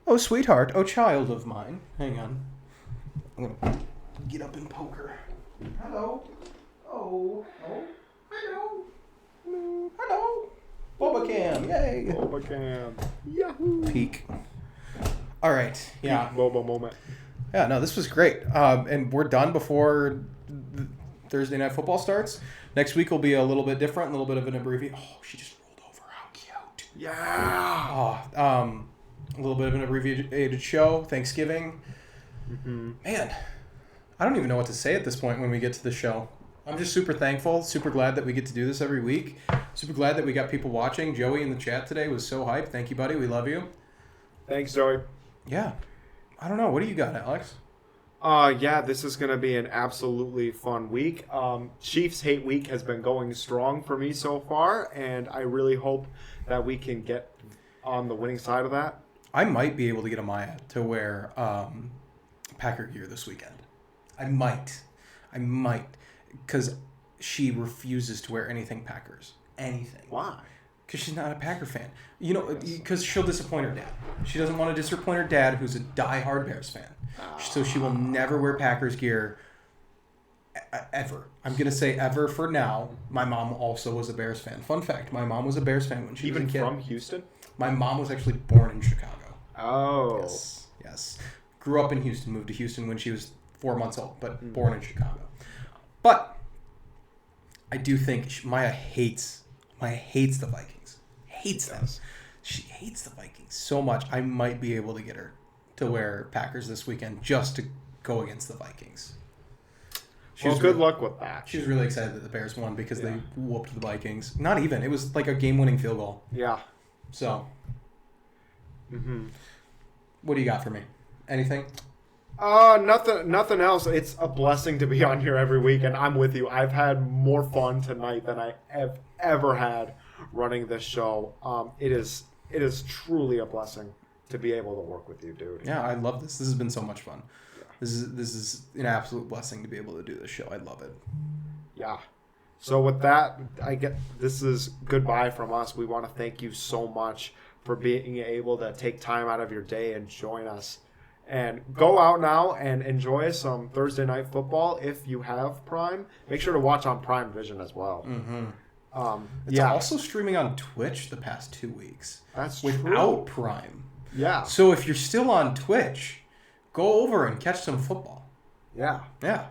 Oh, sweetheart. Oh, child of mine. Hang on. I'm gonna get up and poke her. Hello. Oh. Hello. Hello. Boba Cam. Yay. Boba Cam. Yahoo! Peak. All right. Yeah. Boba moment. Yeah, no, this was great. And we're done before Thursday Night Football starts. Next week will be a little bit different, a little bit of an abbreviation. Oh, she just rolled over. How cute. Yeah! Oh, a little bit of an abbreviated show. Thanksgiving. Mm-hmm. Man, I don't even know what to say at this point when we get to the show. I'm just super thankful, super glad that we get to do this every week. Super glad that we got people watching. Joey in the chat today was so hyped. Thank you, buddy. We love you. Thanks, Joey. Yeah. I don't know. What do you got, Alex? Yeah, this is going to be an absolutely fun week. Chiefs Hate Week has been going strong for me so far, and I really hope that we can get on the winning side of that. I might be able to get Amaya to wear Packer gear this weekend. I might. I might, because she refuses to wear anything Packers. Anything. Why? Because she's not a Packer fan. You know, because she'll disappoint her dad. She doesn't want to disappoint her dad, who's a diehard Bears fan. So she will never wear Packers gear ever. I'm going to say ever for now. My mom also was a Bears fan. Fun fact, my mom was a Bears fan when she was a kid. Even from Houston? My mom was actually born in Chicago. Oh. Yes. Grew up in Houston, moved to Houston when she was 4 months old, but born in Chicago. But I do think Maya hates the Vikings. Hates them. She hates the Vikings so much. I might be able to get her to wear Packers this weekend just to go against the Vikings. Well, good luck with that. She was really excited that the Bears won because they whooped the Vikings. Not even. It was like a game-winning field goal. Yeah. So, what do you got for me? Anything? Nothing else. It's a blessing to be on here every week, and I'm with you. I've had more fun tonight than I have ever had running this show. It is truly a blessing to be able to work with you, dude. Yeah, I love this. This has been so much fun. This is an absolute blessing to be able to do this show. I love it. Yeah. So with that, this is goodbye from us. We want to thank you so much for being able to take time out of your day and join us. And go out now and enjoy some Thursday night football if you have Prime. Make sure to watch on Prime Vision as well. It's also streaming on Twitch the past 2 weeks. That's without true. Prime. Yeah. So if you're still on Twitch, go over and catch some football. Yeah. Yeah.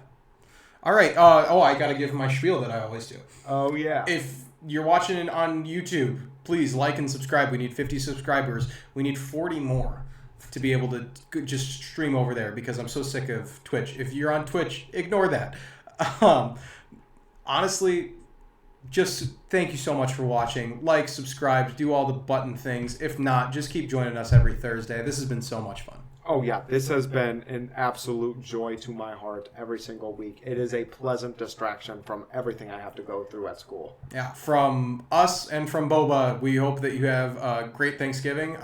All right. I got to give my spiel that I always do. Oh, yeah. If you're watching it on YouTube, please like and subscribe. We need 50 subscribers. We need 40 more to be able to just stream over there because I'm so sick of Twitch. If you're on Twitch, ignore that. Honestly, just thank you so much for watching. Like, subscribe, do all the button things. If not, just keep joining us every Thursday. This has been so much fun. Oh, yeah. This has been an absolute joy to my heart every single week. It is a pleasant distraction from everything I have to go through at school. Yeah, from us and from Boba, we hope that you have a great Thanksgiving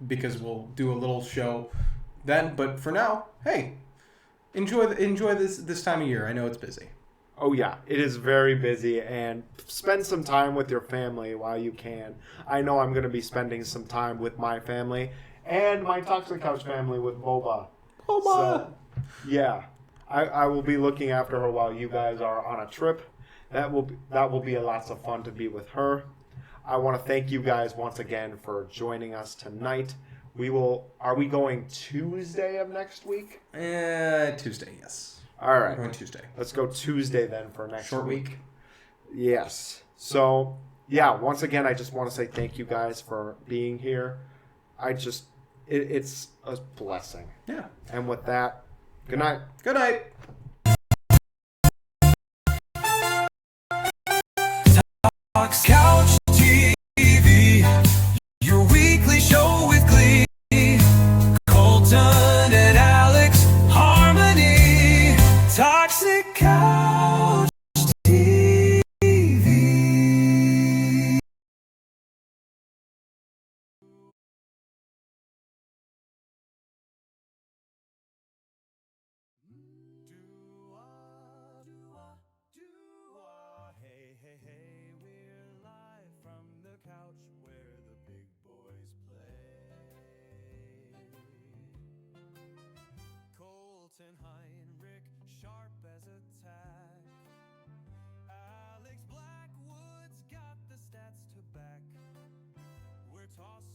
because we'll do a little show then. But for now, hey, enjoy this time of year. I know it's busy. Oh, yeah. It is very busy, and spend some time with your family while you can. I know I'm going to be spending some time with my family and my Toxic Couch family with Boba. So, yeah. I will be looking after her while you guys are on a trip. That will be a lots of fun to be with her. I want to thank you guys once again for joining us tonight. Are we going Tuesday of next week? Tuesday, yes. All right. We're going Tuesday. Let's go Tuesday then for next Short week. Yes. So, yeah, once again, I just want to say thank you guys for being here. It's a blessing. Yeah. And with that, good night. Good night. Couch TV, your weekly show with Glee. Colton and Alex, Harmony. Toxic Couch TV. Hey, hey, hey, we're live from the couch where the big boys play. Colton Heinrich, sharp as a tack. Alex Blackwood's got the stats to back. We're tossing